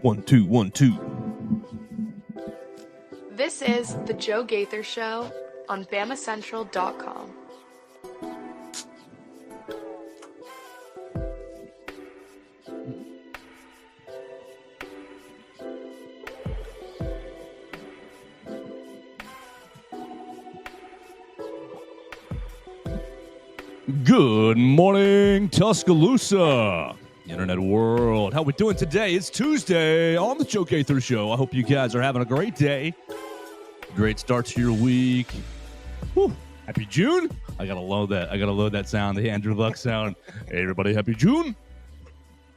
1, 2, 1, 2. This is The Joe Gaither Show on BamaCentral.com. Good morning, Tuscaloosa, internet world. How we doing today? It's Tuesday on the Joe Gaither Show. I hope you guys are having a great day. Great start to your week. Whew. Happy June. I gotta load that sound, the Andrew Luck sound. Hey everybody, happy June.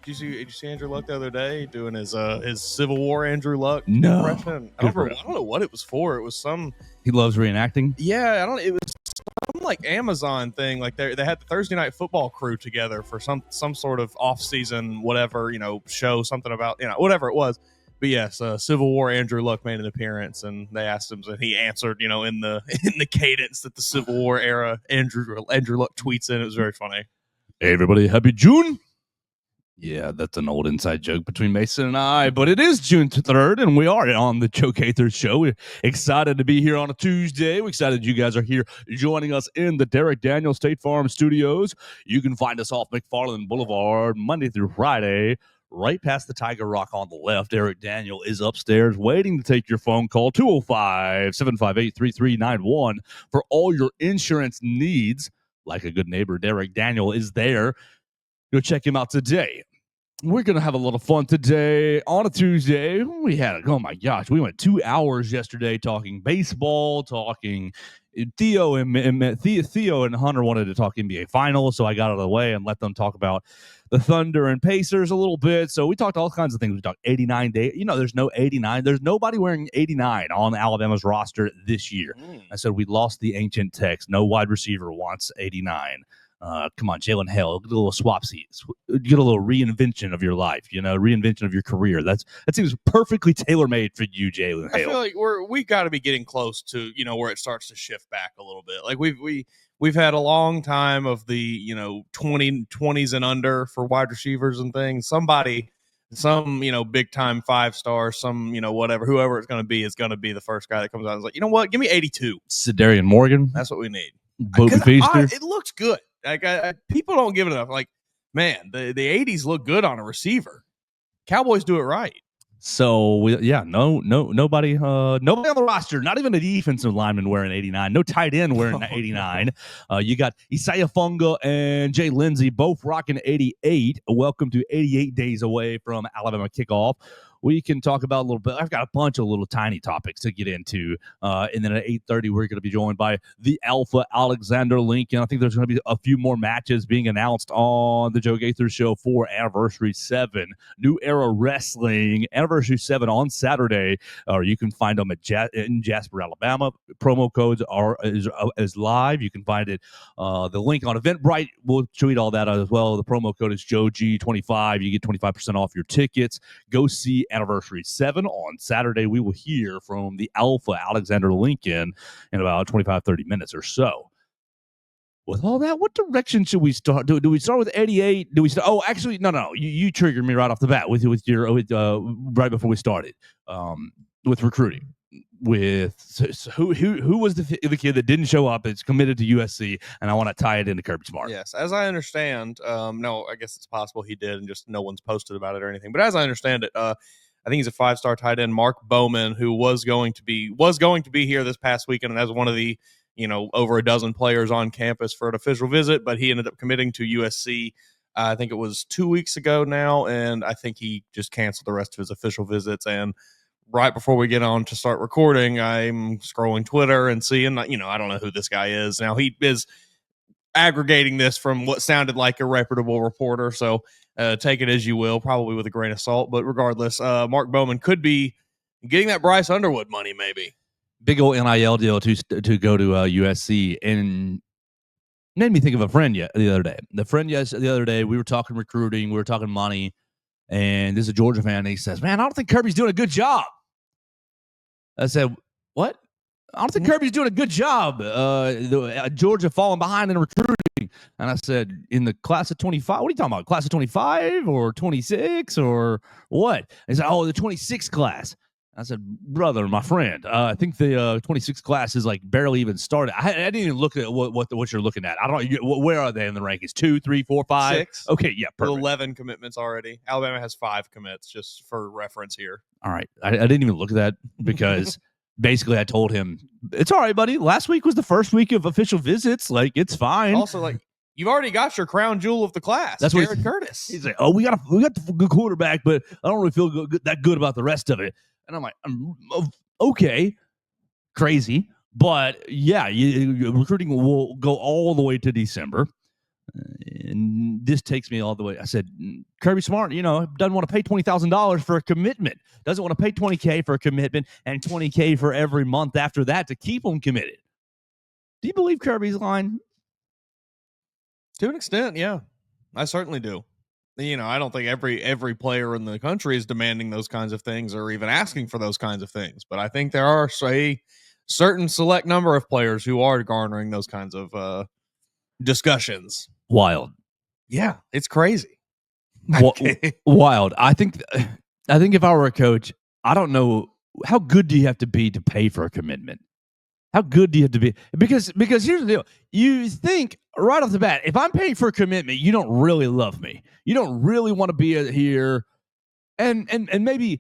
Did you see Andrew Luck the other day doing his Civil War Andrew Luck impression? I don't know what it was for. It was some. He loves reenacting. Yeah, it was some like Amazon thing. Like they had the Thursday Night Football crew together for some sort of off season whatever show, something about whatever it was. But yes, Civil War Andrew Luck made an appearance, and they asked him, and he answered in the cadence that the Civil War era Andrew Luck tweets in. It was very funny. Hey everybody, happy June. Yeah, that's an old inside joke between Mason and I, but it is June 3rd, and we are on the Joe Gaither Show. We're excited to be here on a Tuesday. We're excited you guys are here joining us in the Derek Daniel State Farm Studios. You can find us off McFarland Boulevard Monday through Friday, right past the Tiger Rock on the left. Derek Daniel is upstairs waiting to take your phone call, 205-758-3391, for all your insurance needs. Like a good neighbor, Derek Daniel is there. Go check him out today. We're going to have a little fun today on a Tuesday. We went 2 hours yesterday talking baseball, talking Theo and Hunter wanted to talk NBA Finals, so I got out of the way and let them talk about the Thunder and Pacers a little bit. So we talked all kinds of things. We talked 89 days. There's no 89. There's nobody wearing 89 on Alabama's roster this year. I said we lost the ancient text. No wide receiver wants 89. Come on, Jalen Hale, get a little swapsies, get a little reinvention of your life, reinvention of your career. That seems perfectly tailor-made for you, Jalen Hale. I feel like we've got to be getting close to, where it starts to shift back a little bit. Like we've had a long time of the, 20s and under for wide receivers and things. Some big time 5-star, whoever it's going to be is going to be the first guy that comes out and is like, you know what, give me 82. Sidarian Morgan. That's what we need. It looks good. Like people don't give it enough. Like, man, the 80s look good on a receiver. Cowboys do it right. So nobody on the roster, not even a defensive lineman wearing 89, no tight end wearing 89. You got Isaiah Funga and Jay Lindsey both rocking 88. Welcome to 88 days away from Alabama kickoff. We can talk about a little bit. I've got a bunch of little tiny topics to get into. And then at 8:30, we're going to be joined by the Alpha Alexander Lincoln. I think there's going to be a few more matches being announced on the Joe Gaither Show for Anniversary 7. New Era Wrestling, Anniversary 7 on Saturday. You can find them in Jasper, Alabama. Promo codes is live. You can find it. The link on Eventbrite. We'll tweet all that out as well. The promo code is JoeG25. You get 25% off your tickets. Go see Anniversary 7 on Saturday. We will hear from the Alpha Alexander Lincoln in about 25-30 minutes or so. With all that, what direction should we start? Do we start with 88? Do we start? Oh, actually, no. You triggered me right off the bat with your right before we started with recruiting. With who was the kid that didn't show up? It's committed to USC, and I want to tie it into Kirby Smart. Yes, as I understand, no, I guess it's possible he did, and just no one's posted about it or anything. But as I understand it, I think he's a 5-star tight end, Mark Bowman, who was going to be here this past weekend, and as one of the over a dozen players on campus for an official visit, but he ended up committing to USC. I think it was 2 weeks ago now, and I think he just canceled the rest of his official visits. And right before we get on to start recording, I'm scrolling Twitter and seeing, I don't know who this guy is. Now, he is aggregating this from what sounded like a reputable reporter, so take it as you will, probably with a grain of salt. But regardless, Mark Bowman could be getting that Bryce Underwood money, maybe. Big old NIL deal to go to USC, and made me think of a friend the other day. The other day, we were talking recruiting, we were talking money, and this is a Georgia fan, and he says, man, I don't think Kirby's doing a good job. I said, what? I don't think Kirby's doing a good job. Georgia falling behind in recruiting. And I said, in the class of 25, what are you talking about? Class of 25 or 26 or what? He said, oh, the 26 class. I said, brother, my friend, I think the 26 class is like barely even started. I didn't even look at what you're looking at. I don't know. Where are they in the rankings? 2, 3, 4, 5? 6. Okay, yeah, With perfect. 11 commitments already. Alabama has 5 commits, just for reference here. All right. I didn't even look at that because basically I told him, it's all right, buddy. Last week was the first week of official visits. Like, it's fine. Also, like, you've already got your crown jewel of the class. That's Jared what Curtis. He's like, oh, we got the good quarterback, but I don't really feel that good about the rest of it. And I'm like, okay, crazy. But yeah, recruiting will go all the way to December. And this takes me all the way. I said, Kirby Smart, doesn't want to pay $20,000 for a commitment. Doesn't want to pay $20K for a commitment and $20K for every month after that to keep them committed. Do you believe Kirby's line? To an extent, yeah. I certainly do. I don't think every player in the country is demanding those kinds of things or even asking for those kinds of things. But I think there are a certain select number of players who are garnering those kinds of discussions. Wild. Yeah, it's crazy. Wild. I think if I were a coach, I don't know, how good do you have to be to pay for a commitment? How good do you have to be? Because here's the deal. You think right off the bat, if I'm paying for a commitment, you don't really love me. You don't really want to be here. And maybe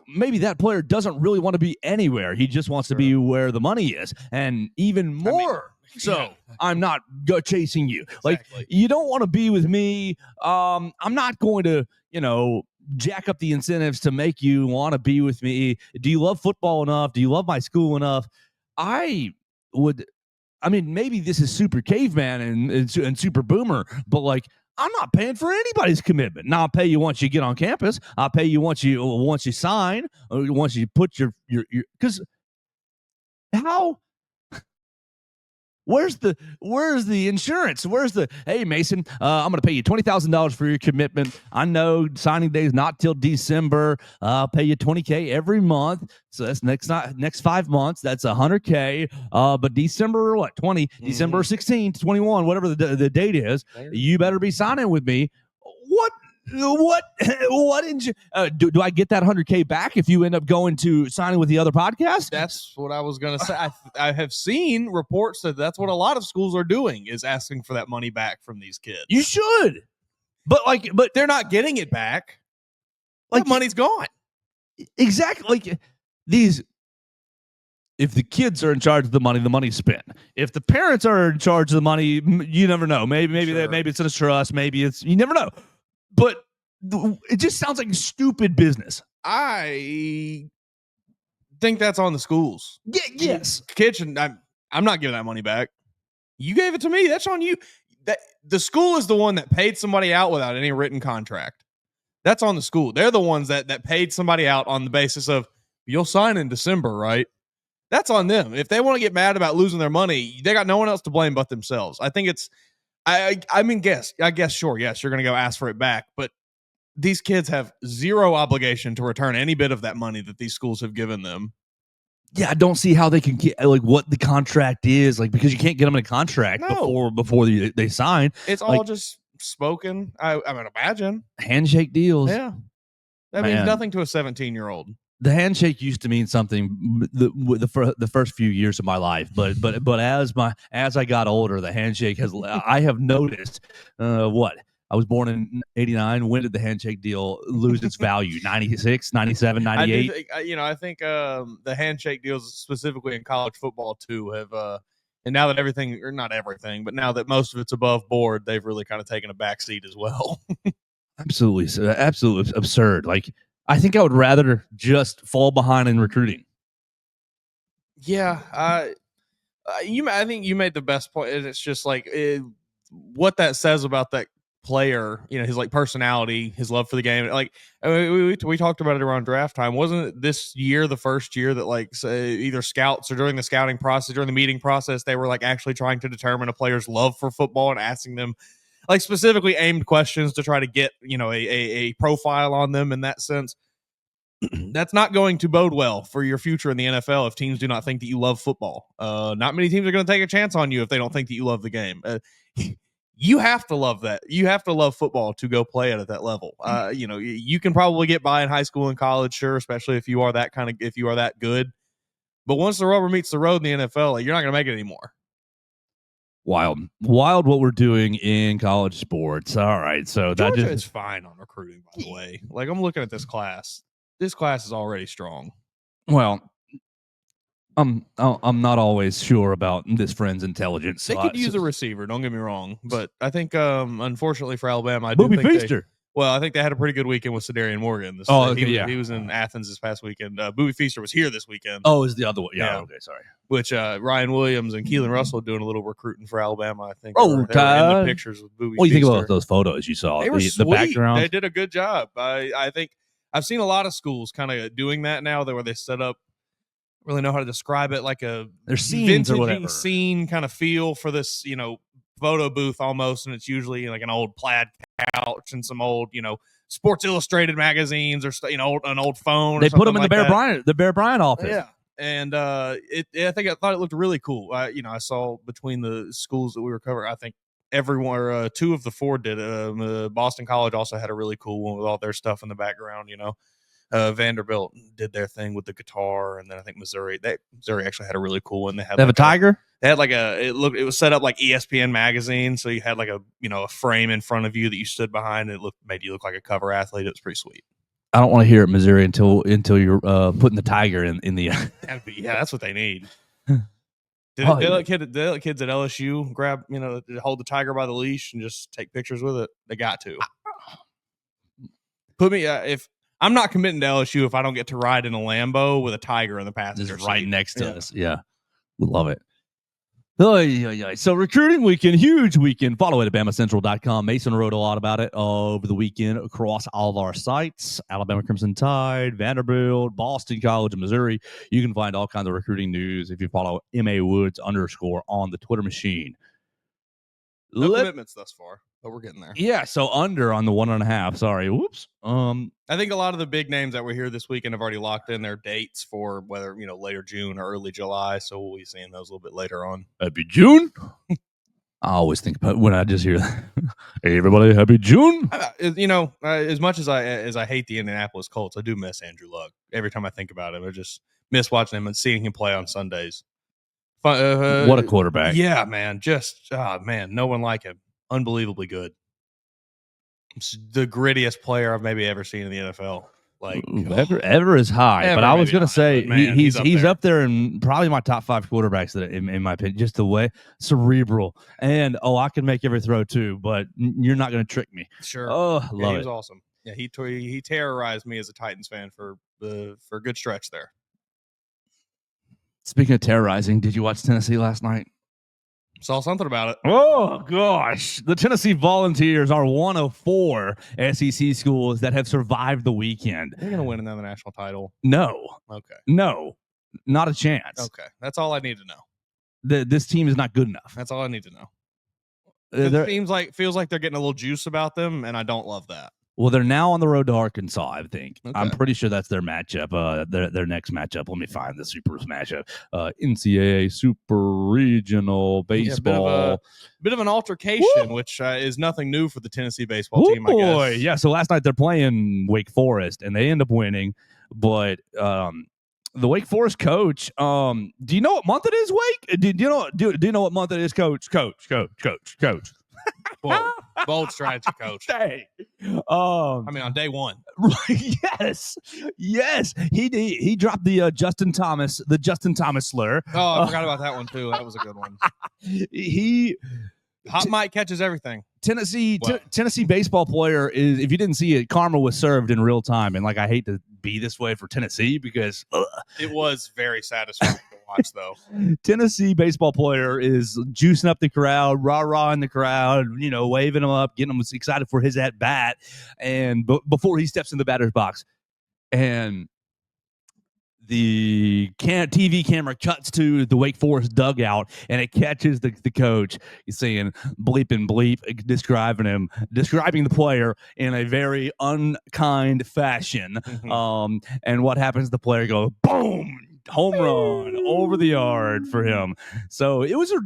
maybe that player doesn't really want to be anywhere. He just wants to be where the money is. And even more I'm not chasing you. Exactly. Like, you don't want to be with me. I'm not going to, jack up the incentives to make you want to be with me. Do you love football enough? Do you love my school enough? Maybe this is super caveman and super boomer, but like, I'm not paying for anybody's commitment. Now I'll pay you once you get on campus. I'll pay you once you sign, or once you put your because how. Where's the insurance? Hey, Mason, I'm going to pay you $20,000 for your commitment. I know signing day is not till December. I'll pay you $20K every month. So that's next 5 months. That's $100K. But December, 20, December 16th, 21, whatever the date is, you better be signing with me. What do I get that $100K back if you end up going to signing with the other podcast? That's what I was going to say. I have seen reports that that's what a lot of schools are doing, is asking for that money back from these kids. You should, but they're not getting it back. Like, money's gone. Exactly. Like, these. If the kids are in charge of the money's spent. If the parents are in charge of the money, you never know. Maybe it's in a trust. Maybe it's, you never know. But it just sounds like stupid business. I think that's on the schools. Yes. Kitchen, I'm not giving that money back. You gave it to me. That's on you. That the school is the one that paid somebody out without any written contract. That's on the school. They're the ones that paid somebody out on the basis of, you'll sign in December, right? That's on them. If they want to get mad about losing their money, they got no one else to blame but themselves. I think it's, I guess, sure, yes, you're going to go ask for it back, but these kids have zero obligation to return any bit of that money that these schools have given them. Yeah, I don't see how they can get, what the contract is, because you can't get them in a contract before they sign. It's all just spoken. I would imagine handshake deals. Yeah, that means nothing to a 17-year-old. The handshake used to mean something the first few years of my life, but as I got older, the handshake I have noticed I was born in 89. When did the handshake deal lose its value? 96, 97, 98? I think the handshake deals specifically in college football too have and now that everything, or not everything, but now that most of it's above board, they've really kind of taken a back seat as well. Absolutely absurd. I think I would rather just fall behind in recruiting. Yeah, I think you made the best point. It's just what that says about that player, his personality, his love for the game. We talked about it around draft time. Wasn't this year the first year that either scouts or during the scouting process, during the meeting process, they were actually trying to determine a player's love for football and asking them specifically aimed questions to try to get, a profile on them in that sense. that's not going to bode well for your future in the NFL if teams do not think that you love football. Not many teams are going to take a chance on you if they don't think that you love the game. You have to love that. You have to love football to go play it at that level. You can probably get by in high school and college, sure, especially if you are that good. But once the rubber meets the road in the NFL, you're not going to make it anymore. Wild what we're doing in college sports. All right, so Georgia is fine on recruiting, by the way. Like, I'm looking at this class. This class is already strong. Well, I'm not always sure about this friend's intelligence. They could use a receiver, don't get me wrong, but I think unfortunately for Alabama, I Booby do think Feaster. I think they had a pretty good weekend with Sedarian Morgan. He was in Athens this past weekend. Booby Feaster was here this weekend. Oh, is the other one? Yeah. Okay, sorry. Which Ryan Williams and Keelan Russell doing a little recruiting for Alabama. I think. They were in the pictures with Booby. What do you Feaster. think about those photos you saw? They were the background. They did a good job. I think I've seen a lot of schools kind of doing that now. Where they set up. Really know how to describe it, like a their scenes or whatever scene kind of feel for this, photo booth almost, and it's usually like an old plaid couch and some old, Sports Illustrated magazines or an old phone. They put them in like the Bear Bryant office. Yeah, and I thought it looked really cool. I saw between the schools that we were covering, I think everyone, 2 of the 4 did. Boston College also had a really cool one with all their stuff in the background. Vanderbilt did their thing with the guitar, and then I think Missouri actually had a really cool one. They have a tiger. They had it was set up like ESPN magazine, so you had like a frame in front of you that you stood behind, and made you look like a cover athlete. It was pretty sweet. I don't want to hear it, Missouri, until you're putting the tiger in the. That's what they need. They let kids at LSU grab, hold the tiger by the leash and just take pictures with it. They got to put me if. I'm not committing to LSU if I don't get to ride in a Lambo with a tiger in the passenger seat. Right next to us. Yeah. We love it. So recruiting weekend, huge weekend. Follow it at BamaCentral.com. Mason wrote a lot about it over the weekend across all of our sites. Alabama Crimson Tide, Vanderbilt, Boston College, Missouri. You can find all kinds of recruiting news if you follow MA_Woods on the Twitter machine. No commitments thus far, but we're getting there. Yeah, so under on the 1.5. Sorry. Whoops. I think a lot of the big names that were here this weekend have already locked in their dates for whether, later June or early July. So we'll be seeing those a little bit later on. Happy June. I always think about when I just hear that. Hey, everybody, happy June. As much as I hate the Indianapolis Colts, I do miss Andrew Luck. Every time I think about him, I just miss watching him and seeing him play on Sundays. What a quarterback. Yeah, man. No one like him. Unbelievably good. It's the grittiest player I've maybe ever seen in the NFL. Like ever is high, but I was going to say he's up there in probably my top 5 quarterbacks that in my opinion, just the way cerebral and I can make every throw too, but you're not going to trick me. Sure. Oh, love he it. was awesome. Yeah, he terrorized me as a Titans fan for a good stretch there. Speaking of terrorizing, did you watch Tennessee last night? Saw something about it. Oh, gosh. The Tennessee Volunteers are one of 4 SEC schools that have survived the weekend. They're going to win another national title. No. Okay. No. Not a chance. Okay. That's all I need to know. This team is not good enough. That's all I need to know. It feels like they're getting a little juice about them, and I don't love that. Well, they're now on the road to Arkansas, I think. Okay. I'm pretty sure that's their matchup, their next matchup. Let me find the Supers matchup. NCAA Super Regional Baseball. Bit of an altercation, which is nothing new for the Tennessee baseball team, I guess. Yeah, so last night they're playing Wake Forest, and they end up winning. But the Wake Forest coach, do you know what month it is, Wake? Do you know what month it is, Coach? Coach. Bold strategy, Coach. Dang. On day one. Yes. He dropped the Justin Thomas slur. Oh, I forgot about that one too. That was a good one. Hot Mike catches everything. Tennessee baseball player is, if you didn't see it, karma was served in real time. And I hate to be this way for Tennessee because it was very satisfying to watch, though. Tennessee baseball player is juicing up the crowd, rah-rah in the crowd, waving them up, getting them excited for his at bat. And before he steps in the batter's box, and TV camera cuts to the Wake Forest dugout, and it catches the coach. He's saying bleep and bleep, describing the player in a very unkind fashion. And what happens? The player goes boom, home run over the yard for him. So it was a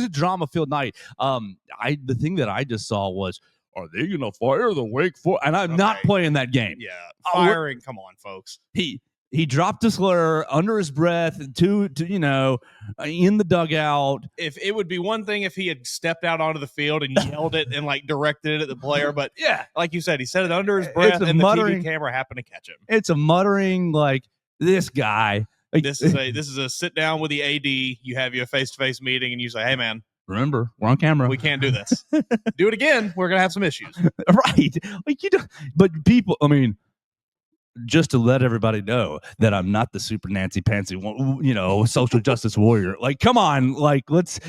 drama-filled night. The thing that I just saw was, are they going to fire the Wake Forest? And I'm not playing that game. Yeah, firing. Come on, folks. He dropped a slur under his breath to in the dugout. If it would be one thing if he had stepped out onto the field and yelled it and like directed it at the player, but yeah, like you said, he said it under his breath, and the TV camera happened to catch him. It's a muttering like this guy. This is a sit down with the AD. You have your face-to-face meeting, and you say, "Hey, man, remember, we're on camera. We can't do this. Do it again. We're gonna have some issues." Right? Like but people. I mean, just to let everybody know that I'm not the super Nancy Pansy, social justice warrior. Like, come on, like let's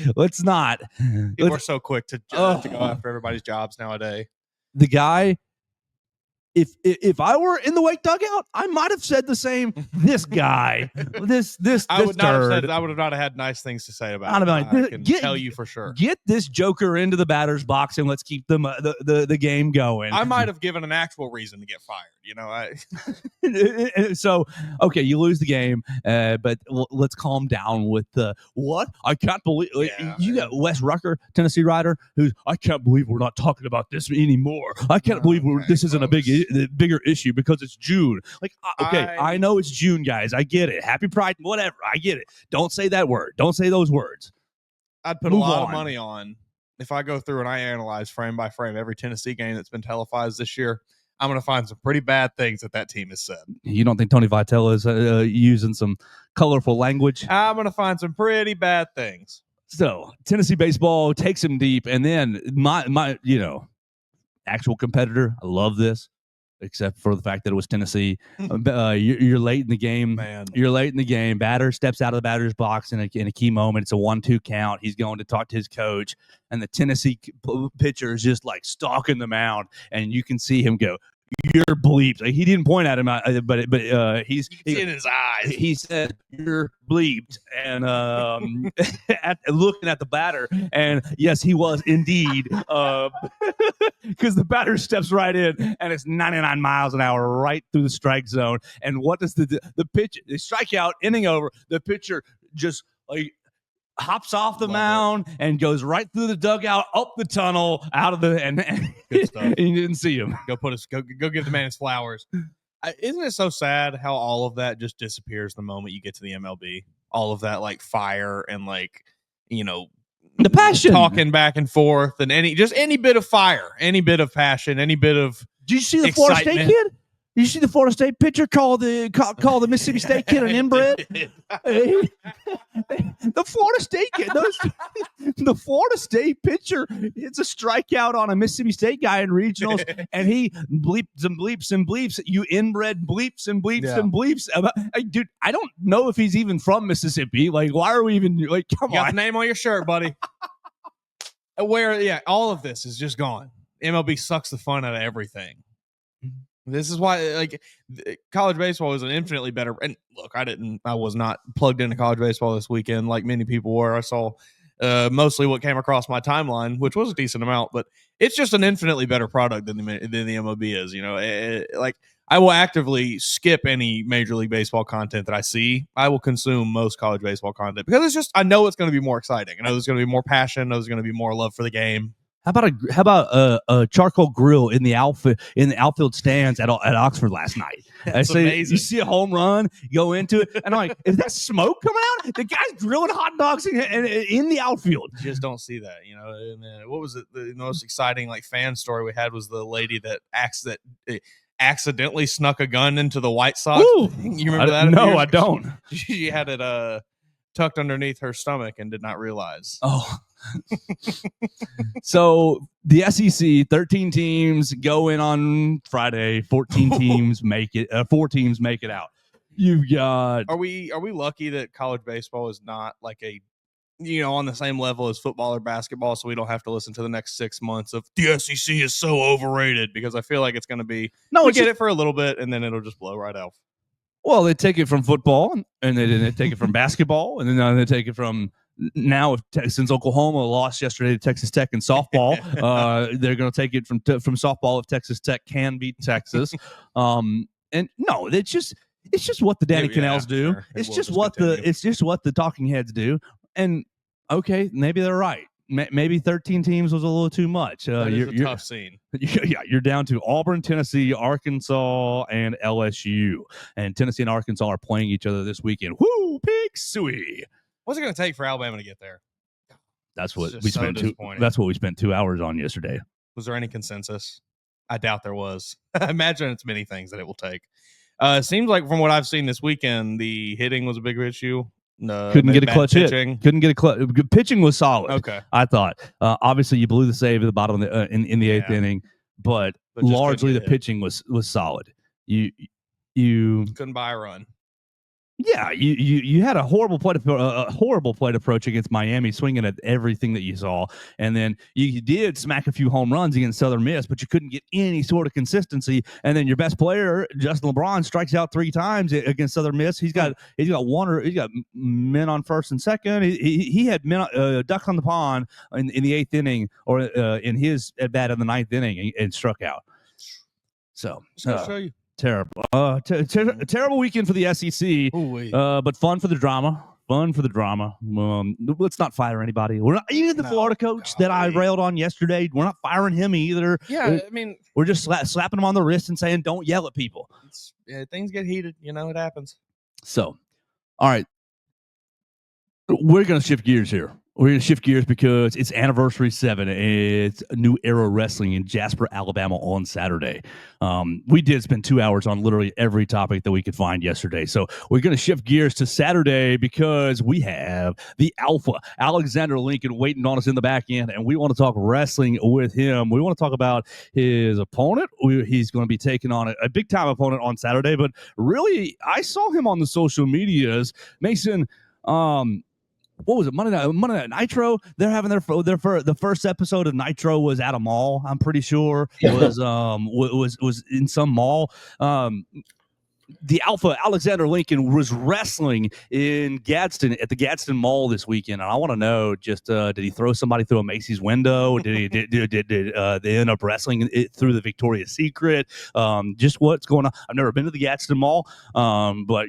not. People are so quick to go after everybody's jobs nowadays. The guy. If I were in the Wake dugout, I might have said the same. This guy, this I would not turd. have said. I would have not had nice things to say about him. I can tell you for sure. Get this joker into the batter's box and let's keep the game going. I might have given an actual reason to get fired. So okay, you lose the game, but let's calm down with the what? I can't believe you got Wes Rucker, Tennessee writer, who's I can't believe we're not talking about this anymore. I can't believe this isn't a bigger issue because it's June. Like, okay, I know it's June, guys. I get it. Happy Pride, whatever. I get it. Don't say that word. Don't say those words. I'd put a lot of money on if I go through and I analyze frame by frame every Tennessee game that's been televised this year. I'm going to find some pretty bad things that team has said. You don't think Tony Vitello is using some colorful language? I'm going to find some pretty bad things. So Tennessee baseball takes him deep, and then my actual competitor. I love this, except for the fact that it was Tennessee. You're late in the game. Man. You're late in the game. Batter steps out of the batter's box in a key moment. It's a 1-2 count. He's going to talk to his coach, and the Tennessee pitcher is just like stalking the mound, and you can see him go, "You're bleeped." Like, he didn't point at him, but he's in his eyes. He said, "You're bleeped," and looking at the batter, and yes, he was indeed, because the batter steps right in, and it's 99 miles an hour right through the strike zone. And what does the pitch? They strike out, inning over. The pitcher just like hops off the mound and goes right through the dugout, up the tunnel, out of the and good stuff. And you didn't see him. Go give the man his flowers. Isn't it so sad how all of that just disappears the moment you get to the MLB? All of that like fire and like the passion, talking back and forth, and any bit of fire, any bit of passion, any bit of. Did you see the Florida State kid? You see the Florida State pitcher call the Mississippi State kid an inbred? The Florida State kid, the Florida State pitcher, it's a strikeout on a Mississippi State guy in regionals, and he bleeps and bleeps and bleeps. You inbred bleeps and bleeps and bleeps. Dude, I don't know if he's even from Mississippi. Like, why are we even like? Come on, you got the name on your shirt, buddy. All of this is just gone. MLB sucks the fun out of everything. This is why, like, college baseball is an infinitely better. And look, I was not plugged into college baseball this weekend like many people were. I saw mostly what came across my timeline, which was a decent amount, but it's just an infinitely better product than the MLB is. Like, I will actively skip any Major League Baseball content that I see. I will consume most college baseball content because I know it's going to be more exciting. I know there's going to be more passion. I know there's going to be more love for the game. How about a charcoal grill in the outfield stands at Oxford last night? That's amazing. You see a home run, you go into it, and I'm like, is that smoke coming out? The guy's grilling hot dogs in the outfield. You just don't see that, And what was it? The most exciting fan story we had was the lady that accidentally snuck a gun into the White Sox. Ooh, you remember that? No, I don't. She had it tucked underneath her stomach and did not realize. Oh. So the SEC, 13 teams go in on Friday. 14 teams make it. 4 teams make it out. You've got. Are we lucky that college baseball is not like on the same level as football or basketball, so we don't have to listen to the next 6 months of the SEC is so overrated? Because I feel like it's going to be. No, we get it for a little bit and then it'll just blow right off. Well, they take it from football, and then they take it from basketball, and then they take it from now. Since Oklahoma lost yesterday to Texas Tech in softball, they're going to take it from softball if Texas Tech can beat Texas. And no, it's just what the Danny Canals do. Sure. It's just what the talking heads do. And okay, maybe they're right. Maybe 13 teams was a little too much. You're a tough scene. Yeah, you're down to Auburn, Tennessee, Arkansas, and LSU. And Tennessee and Arkansas are playing each other this weekend. Woo, pig suey. What's it going to take for Alabama to get there? That's what we spent. That's what we spent 2 hours on yesterday. Was there any consensus? I doubt there was. I imagine it's many things that it will take. Seems like from what I've seen this weekend, the hitting was a bigger issue. Couldn't get a clutch pitching. Couldn't get a clutch. Pitching was solid. Okay, I thought. Obviously, you blew the save at the bottom of the in the eighth inning, but largely the pitching was solid. You couldn't buy a run. Yeah, you had a horrible plate approach against Miami, swinging at everything that you saw, and then you did smack a few home runs against Southern Miss, but you couldn't get any sort of consistency. And then your best player, Justin LeBron, strikes out 3 times against Southern Miss. He's got men on first and second. He had men ducks on the pond in the 8th inning, or in his at bat in the 9th inning, and struck out. So I'll show you. Terrible. Terrible weekend for the SEC, but fun for the drama. Let's not fire anybody. We're not even the Florida coach that I railed on yesterday. We're not firing him either. Yeah, I mean, we're just slapping him on the wrist and saying, "Don't yell at people." Things get heated. It happens. So, all right, we're gonna shift gears here. We're going to shift gears because it's Anniversary 7. It's New Era Wrestling in Jasper, Alabama on Saturday. We did spend 2 hours on literally every topic that we could find yesterday. So we're going to shift gears to Saturday because we have the Alpha, Alexander Lincoln, waiting on us in the back end, and we want to talk wrestling with him. We want to talk about his opponent. He's going to be taking on a big-time opponent on Saturday, but really, I saw him on the social medias. Mason, what was it? Monday Night Nitro. They're having the first episode of Nitro was at a mall. I'm pretty sure it was in some mall. The Alpha, Alexander Lincoln, was wrestling in Gadsden at the Gadsden Mall this weekend, and I want to know: did he throw somebody through a Macy's window? Did they end up wrestling it through the Victoria's Secret? Just what's going on? I've never been to the Gadsden Mall, but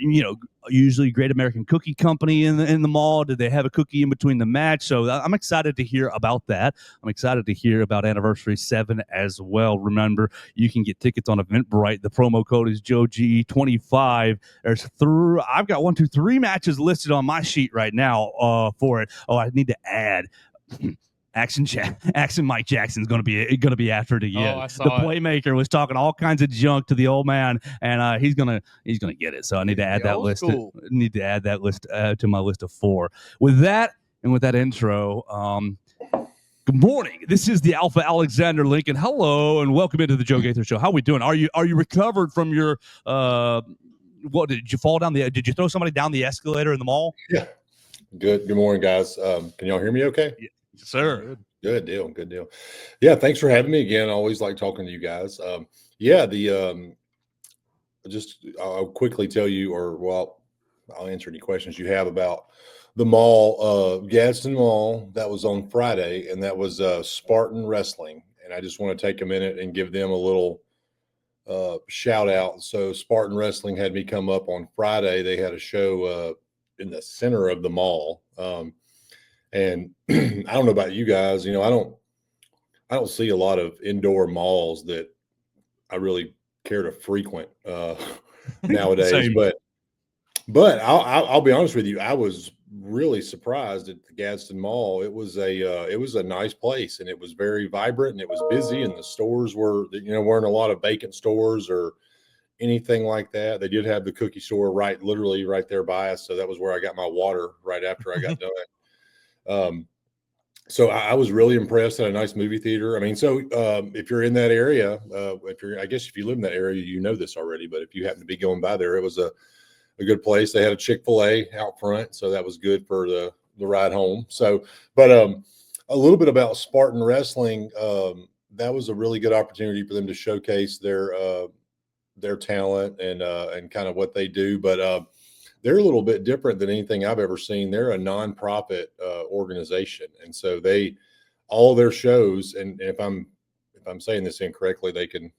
usually Great American Cookie Company in the mall. Did they have a cookie in between the match? So I'm excited to hear about that. I'm excited to hear about Anniversary 7 as well. Remember, you can get tickets on Eventbrite. The promo code is JoeG25. I've got 1, 2, 3 matches listed on my sheet right now for it. Oh, I need to add Action Mike Jackson's going to be after it again. The playmaker was talking all kinds of junk to the old man, and he's gonna get it. So I need to add that list. Need to add that list to my list of 4. With that intro, good morning. This is the Alpha, Alexander Lincoln. Hello, and welcome into the Joe Gaither Show. How are we doing? Are you recovered from your what? Did you fall down did you throw somebody down the escalator in the mall? Yeah. Good morning, guys. Can y'all hear me okay? Yeah. Sir. Good deal. Yeah, thanks for having me again. I always like talking to you guys. I'll quickly tell you, I'll answer any questions you have about the mall, Gadsden Mall. That was on Friday, and that was Spartan Wrestling. And I just want to take a minute and give them a little shout out. So Spartan Wrestling had me come up on Friday. They had a show in the center of the mall. And I don't know about you guys, I don't see a lot of indoor malls that I really care to frequent nowadays. Same. But I'll be honest with you, I was really surprised at the Gadsden Mall. It was a nice place, and it was very vibrant, and it was busy, and the stores weren't a lot of vacant stores or anything like that. They did have the cookie store literally right there by us, so that was where I got my water right after I got done. So I was really impressed at a nice movie theater. I mean, so if you're in that area, I guess if you live in that area, you know this already, but if you happen to be going by there, it was a good place. They had a Chick-fil-A out front, so that was good for the ride home. So, but a little bit about Spartan Wrestling. That was a really good opportunity for them to showcase their their talent and kind of what they do, but they're a little bit different than anything I've ever seen. They're a nonprofit organization, and so all their shows, and if I'm saying this incorrectly, they can,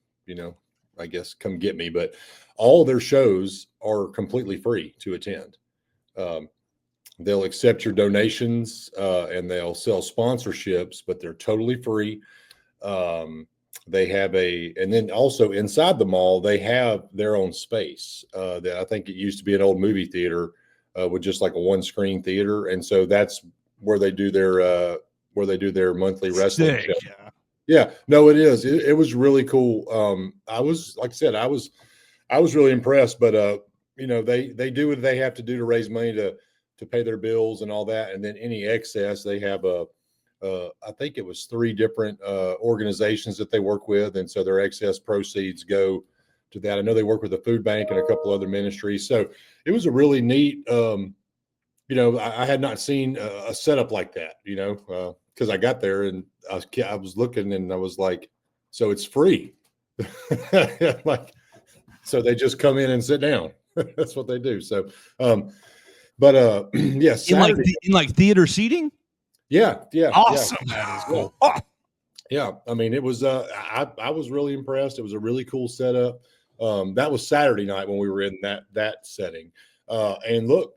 I guess come get me, but all their shows are completely free to attend. They'll accept your donations and they'll sell sponsorships, but they're totally free. They have and then also inside the mall, they have their own space. That I think it used to be an old movie theater with just like a one screen theater. And so that's where they do their monthly wrestling show. Yeah, no, it is. It was really cool. I was, like I said, I was really impressed, but they do what they have to do to raise money to pay their bills and all that. And then any excess, they have I think it was 3 different organizations that they work with. And so their excess proceeds go to that. I know they work with the food bank and a couple other ministries. So it was a really neat, I had not seen a setup like that, because I got there and I was looking and I was like, so it's free. So they just come in and sit down. That's what they do. So, yes, in like theater seating. Yeah. Awesome. Yeah. That is cool. Yeah. I mean, it was, I was really impressed. It was a really cool setup. That was Saturday night when we were in that setting. And look,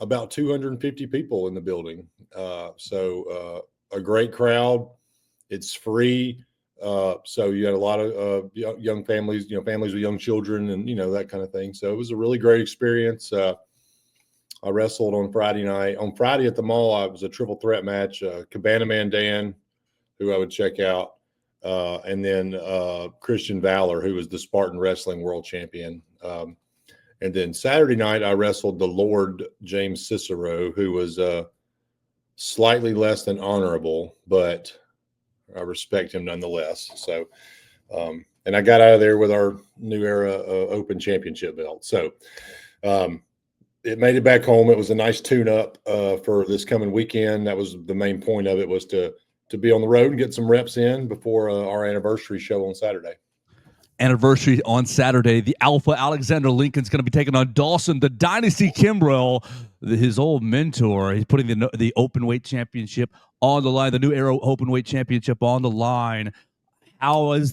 about 250 people in the building. So a great crowd. It's free. So you had a lot of young families, families with young children and, that kind of thing. So it was a really great experience. I wrestled on Friday night. On Friday at the mall, I was a triple threat match, Cabana Man Dan, who I would check out, and then Christian Valor, who was the Spartan Wrestling World Champion. And then Saturday night, I wrestled the Lord James Cicero, who was slightly less than honorable, but I respect him nonetheless. So, and I got out of there with our New Era Open Championship belt. So, it made it back home. It was a nice tune-up for this coming weekend. That was the main point of it, was to be on the road and get some reps in before our anniversary show on Saturday. Anniversary on Saturday. The Alpha Alexander Lincoln's going to be taking on Dawson, the Dynasty Kimbrell, his old mentor. He's putting the open weight championship on the line, the New Era open weight championship on the line. How is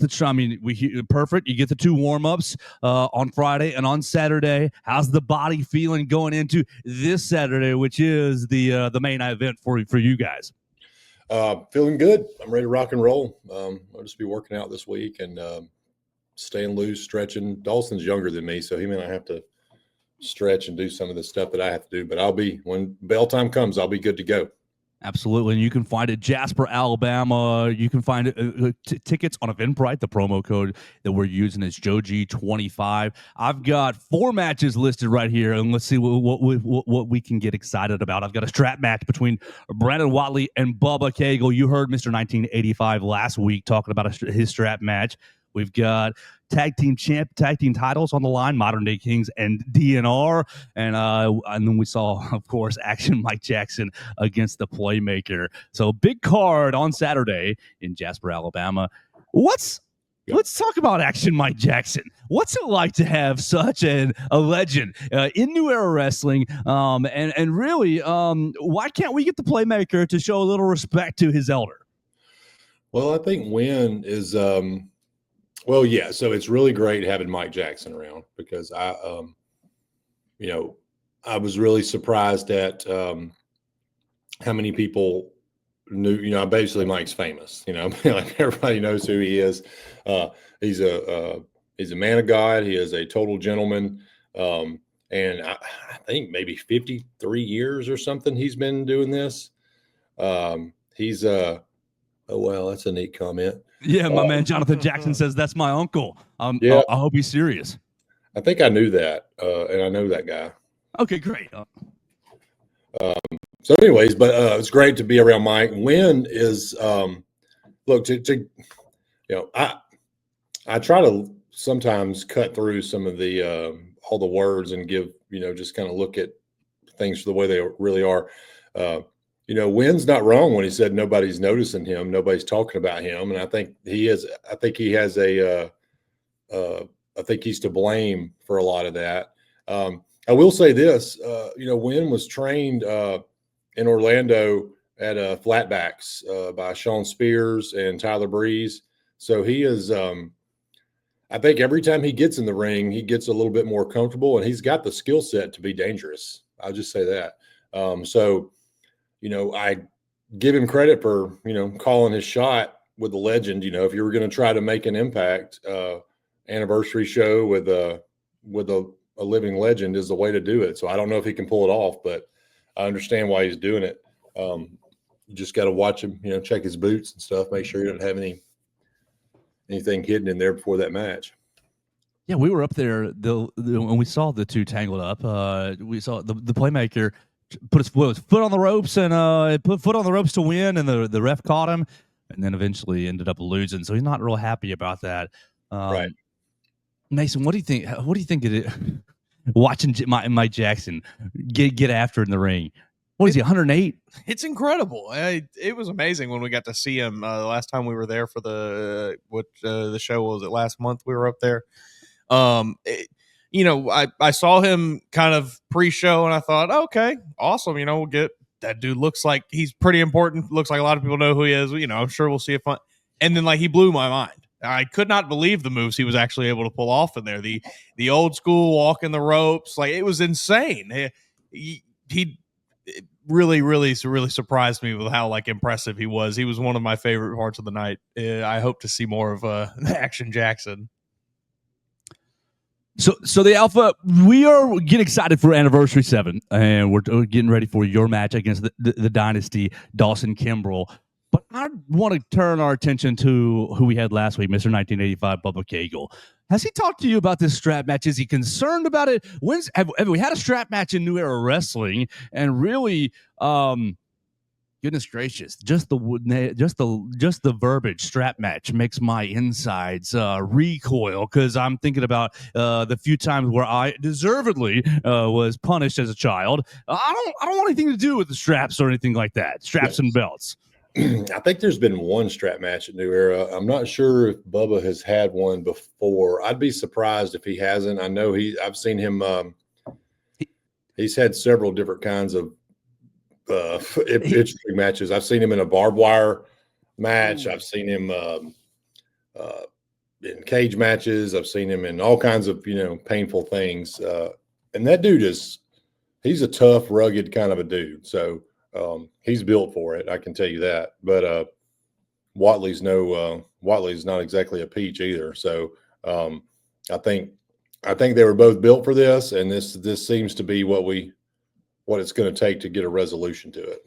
perfect. You get the 2 warm-ups on Friday and on Saturday. How's the body feeling going into this Saturday, which is the main event for you guys? Feeling good. I'm ready to rock and roll. I'll just be working out this week and staying loose, stretching. Dawson's younger than me, so he may not have to stretch and do some of the stuff that I have to do. But when bell time comes, I'll be good to go. Absolutely. And you can find it Jasper, Alabama. You can find tickets on Eventbrite. The promo code that we're using is JoeG25. I've got 4 matches listed right here, and let's see what we can get excited about. I've got a strap match between Brandon Watley and Bubba Cagle. You heard Mr. 1985 last week talking about his strap match. We've got tag team titles on the line, Modern Day Kings and DNR. And then we saw, of course, Action Mike Jackson against the Playmaker. So big card on Saturday in Jasper, Alabama. Let's talk about Action Mike Jackson. What's it like to have such a legend in New Era Wrestling? And really, why can't we get the Playmaker to show a little respect to his elder? Well, I think Win is well, yeah. So it's really great having Mike Jackson around, because I was really surprised at how many people knew. Basically Mike's famous. Like everybody knows who he is. He's a man of God. He is a total gentleman. And I think maybe 53 years or something he's been doing this. He's oh well, that's a neat comment. Yeah, my man Jonathan Jackson says that's my uncle. Yeah. I hope he's serious. I think I knew that, and I know that guy. Okay, great. So, anyways, but it's great to be around Mike. Win is look I try to sometimes cut through some of the all the words and give just kind of look at things for the way they really are. Wynn's not wrong when he said nobody's noticing him, nobody's talking about him, and I think he has a I think he's to blame for a lot of that. I will say this, Wynn was trained in Orlando at flatbacks by Sean Spears and Tyler Breeze. So he is, I think every time he gets in the ring, he gets a little bit more comfortable, and he's got the skill set to be dangerous. I'll just say that. I give him credit for, calling his shot with the legend. If you were going to try to make an impact, anniversary show with a living legend is the way to do it. So I don't know if he can pull it off, but I understand why he's doing it. You just got to watch him, check his boots and stuff, make sure he doesn't have anything hidden in there before that match. Yeah, we were up there when we saw the two tangled up. We saw the playmaker put his foot on the ropes and put foot on the ropes to win, and the ref caught him, and then eventually ended up losing. So he's not real happy about that. Right. Mason, what do you think? What do you think it is? Watching Mike Jackson get after in the ring. What is he, 108? It's incredible. It was amazing when we got to see him the last time we were there for the show was it last month we were up there. I saw him kind of pre-show and I thought, okay, awesome. We'll get that dude. Looks like he's pretty important. Looks like a lot of people know who he is. I'm sure we'll see a fun. And then he blew my mind. I could not believe the moves he was actually able to pull off in there. The old school walking the ropes, it was insane. He really, really, really surprised me with how impressive he was. He was one of my favorite parts of the night. I hope to see more of Action Jackson. So the Alpha, we are getting excited for Anniversary 7, and we're getting ready for your match against the Dynasty, Dawson Kimbrell. But I want to turn our attention to who we had last week, Mr. 1985, Bubba Cagle. Has he talked to you about this strap match? Is he concerned about it? Have we had a strap match in New Era Wrestling? And really, goodness gracious, just the verbiage strap match makes my insides recoil, because I'm thinking about the few times where I deservedly was punished as a child. I don't want anything to do with the straps or anything like that. Straps and belts. I think there's been one strap match at New Era. I'm not sure if Bubba has had one before. I'd be surprised if he hasn't. I know I've seen him. He's had several different kinds of interesting matches. I've seen him in a barbed wire match. I've seen him in cage matches. I've seen him in all kinds of painful things. And that dude he's a tough, rugged kind of a dude. So he's built for it. I can tell you that. But Watley's not exactly a peach either. So I think they were both built for this, and this seems to be what it's going to take to get a resolution to it.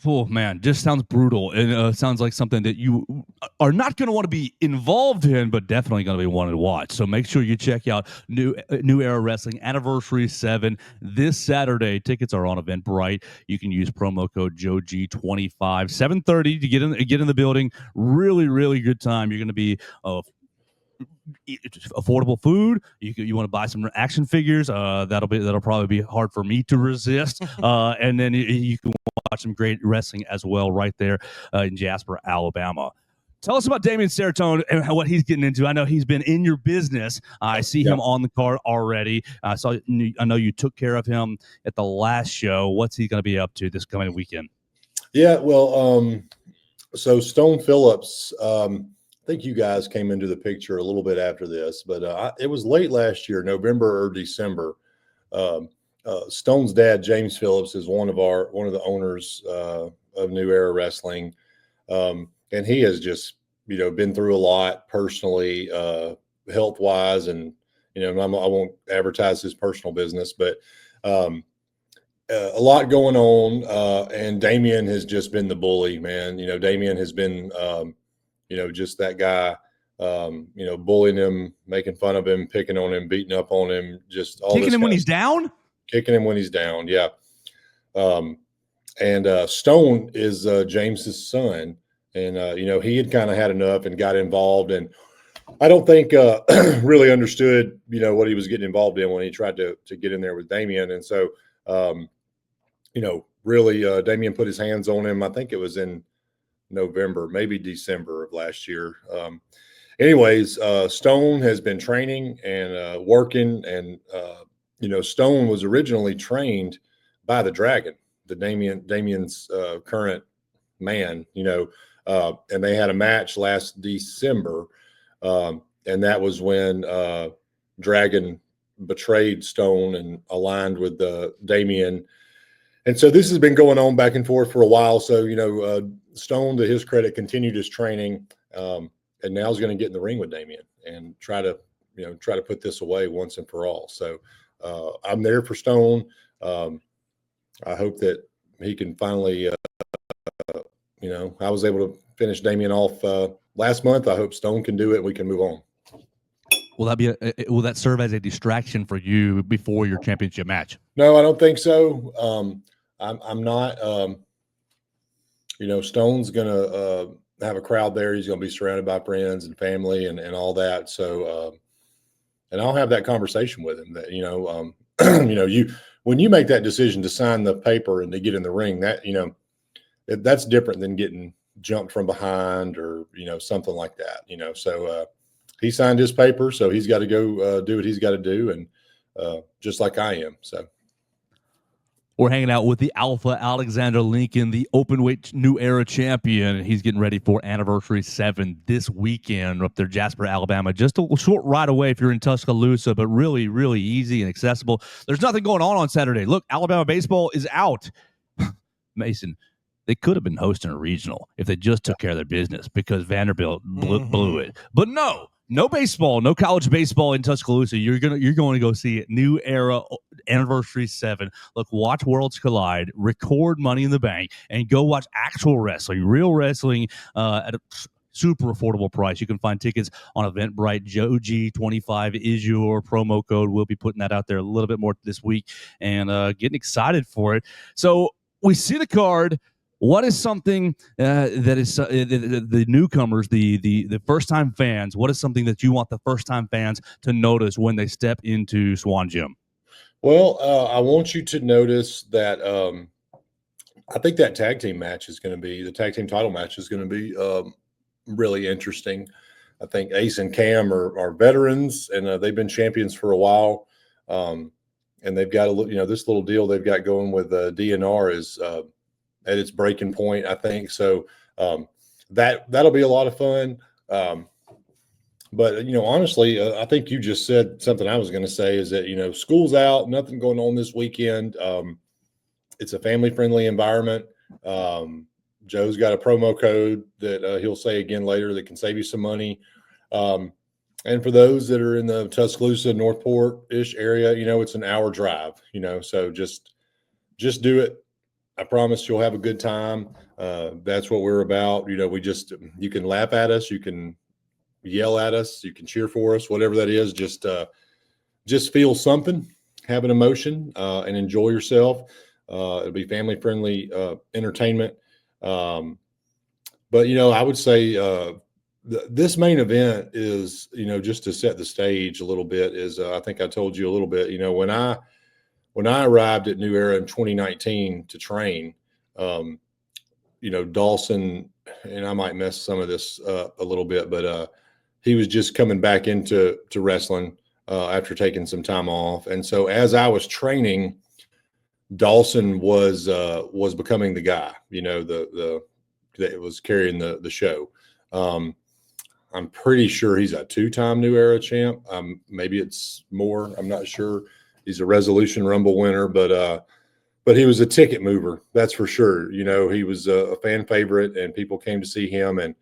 Oh, man, just sounds brutal. And sounds like something that you are not going to want to be involved in, but definitely going to be wanting to watch. So make sure you check out New Era Wrestling Anniversary 7 this Saturday. Tickets are on Eventbrite. You can use promo code JOG25, 7:30 to get in the building. Really, really good time. You're going to be affordable food. You want to buy some action figures. That'll probably be hard for me to resist. And then you can watch some great wrestling as well right there in Jasper, Alabama. Tell us about Damian Seratone and what he's getting into. I know he's been in your business. I see him on the card already. I know you took care of him at the last show. What's he going to be up to this coming weekend? Yeah, well, so Stone Phillips, I think you guys came into the picture a little bit after this, but it was late last year, November or December. Stone's dad, James Phillips, is one of the owners of New Era Wrestling, and he has just been through a lot personally, health wise, and I won't advertise his personal business, but a lot going on, and Damian has just been the bully, man. Damian has been just that guy, bullying him, making fun of him, picking on him, beating up on him, just all kicking him when he's down. Kicking him when he's down, yeah. And Stone is James's son, and he had kind of had enough and got involved, and I don't think really understood what he was getting involved in when he tried to get in there with Damian, and so really Damian put his hands on him. I think it was in November, maybe December of last year. anyways, Stone has been training and working, and Stone was originally trained by the Dragon, the Damien's current man, and they had a match last December, and that was when Dragon betrayed Stone and aligned with Damien. And so this has been going on back and forth for a while. So, Stone, to his credit, continued his training, and now he's going to get in the ring with Damien and try to put this away once and for all. So I'm there for Stone. I hope that he can finally, I was able to finish Damien off last month. I hope Stone can do it and we can move on. Will that serve as a distraction for you before your championship match? No, I don't think so. I'm not. Stone's gonna have a crowd there. He's gonna be surrounded by friends and family and all that. So, and I'll have that conversation with him. That when you make that decision to sign the paper and to get in the ring, that's different than getting jumped from behind or something like that. So he signed his paper, so he's got to go do what he's got to do, and just like I am. So. We're hanging out with the Alpha Alexander Lincoln, the openweight New Era champion, and he's getting ready for Anniversary 7 this weekend up there, Jasper, Alabama. Just a short ride away if you're in Tuscaloosa, but really, really easy and accessible. There's nothing going on Saturday. Look, Alabama baseball is out. Mason, they could have been hosting a regional if they just took care of their business because Vanderbilt blew it. But no baseball, no college baseball in Tuscaloosa. You're going to go see New Era Anniversary 7. Look, watch Worlds Collide, record Money in the Bank, and go watch actual wrestling, real wrestling at a super affordable price. You can find tickets on Eventbrite. JOG25 is your promo code. We'll be putting that out there a little bit more this week and getting excited for it. So we see the card. What is something that is the newcomers, the first-time fans, what is something that you want the first-time fans to notice when they step into Swan Gym? Well, I want you to notice that I think that tag team match is going to be, the tag team title match is going to be really interesting. I think Ace and Cam are veterans, and they've been champions for a while. And they've got this little deal they've got going with DNR is at its breaking point, I think. So that'll be a lot of fun. But honestly, I think you just said something I was going to say is that, school's out, nothing going on this weekend. It's a family-friendly environment. Joe's got a promo code that he'll say again later that can save you some money. And for those that are in the Tuscaloosa, Northport-ish area, it's an hour drive, so just do it. I promise you'll have a good time. That's what we're about. You can laugh at us, you can yell at us, you can cheer for us, whatever that is. Just feel something, have an emotion, and enjoy yourself. It'll be family-friendly entertainment. But I would say this main event is, just to set the stage a little bit, is I think I told you a little bit. When I arrived at New Era in 2019 to train, Dawson, and I might mess some of this up a little bit, but he was just coming back into wrestling after taking some time off. And so as I was training, Dawson was becoming the guy, that was carrying the show. I'm pretty sure he's a 2-time New Era champ. Maybe it's more. I'm not sure. He's a Resolution Rumble winner, but he was a ticket mover. That's for sure. He was a fan favorite, and people came to see him, and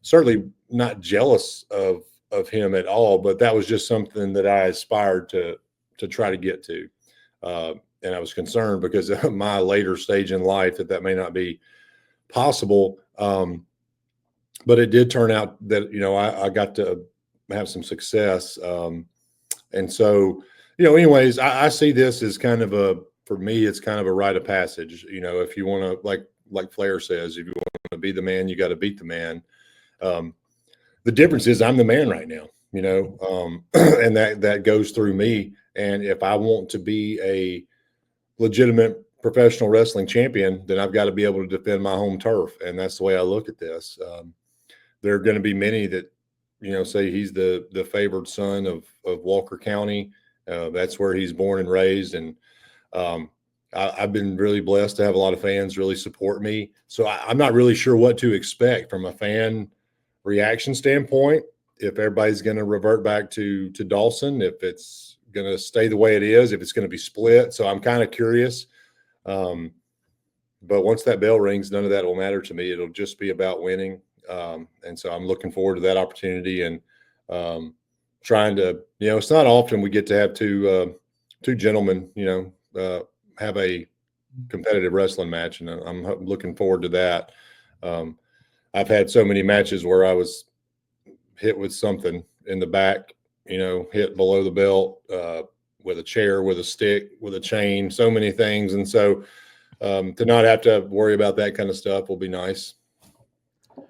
certainly not jealous of him at all. But that was just something that I aspired to try to get to, and I was concerned because of my later stage in life that may not be possible. But it did turn out that I got to have some success, and so. Anyways, I see this as for me, it's kind of a rite of passage. If you want to, like Flair says, if you want to be the man, you got to beat the man. The difference is I'm the man right now, and that goes through me. And if I want to be a legitimate professional wrestling champion, then I've got to be able to defend my home turf. And that's the way I look at this. There are going to be many that say he's the favored son of Walker County. That's where he's born and raised. And I've been really blessed to have a lot of fans really support me. So I'm not really sure what to expect from a fan reaction standpoint. If everybody's going to revert back to Dawson, if it's going to stay the way it is, if it's going to be split. So I'm kind of curious. But once that bell rings, none of that will matter to me. It'll just be about winning. And so I'm looking forward to that opportunity and trying to, it's not often we get to have two gentlemen, have a competitive wrestling match. And I'm looking forward to that. I've had so many matches where I was hit with something in the back, hit below the belt, with a chair, with a stick, with a chain, so many things. And so to not have to worry about that kind of stuff will be nice.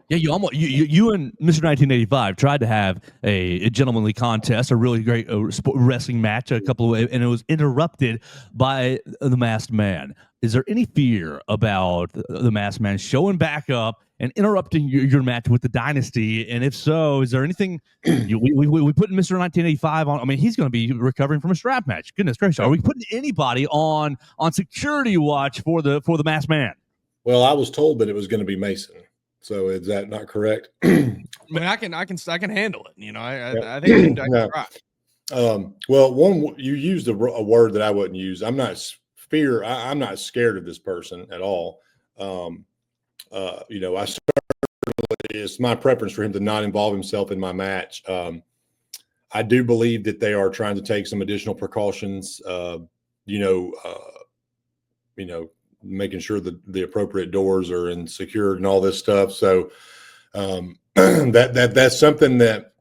Yeah, you and Mr. 1985 tried to have a gentlemanly contest, a really great wrestling match, and it was interrupted by the Masked Man. Is there any fear about the Masked Man showing back up and interrupting your match with the Dynasty? And if so, is there anything we put Mr. 1985 on? I mean, he's going to be recovering from a strap match. Goodness gracious, are we putting anybody on security watch for the Masked Man? Well, I was told that it was going to be Mason. So is that not correct? I mean, I can handle it. I think I can try. Well, you used a word that I wouldn't use. I'm not scared of this person at all. It's my preference for him to not involve himself in my match. I do believe that they are trying to take some additional precautions. Making sure that the appropriate doors are secured and all this stuff. So that's something that,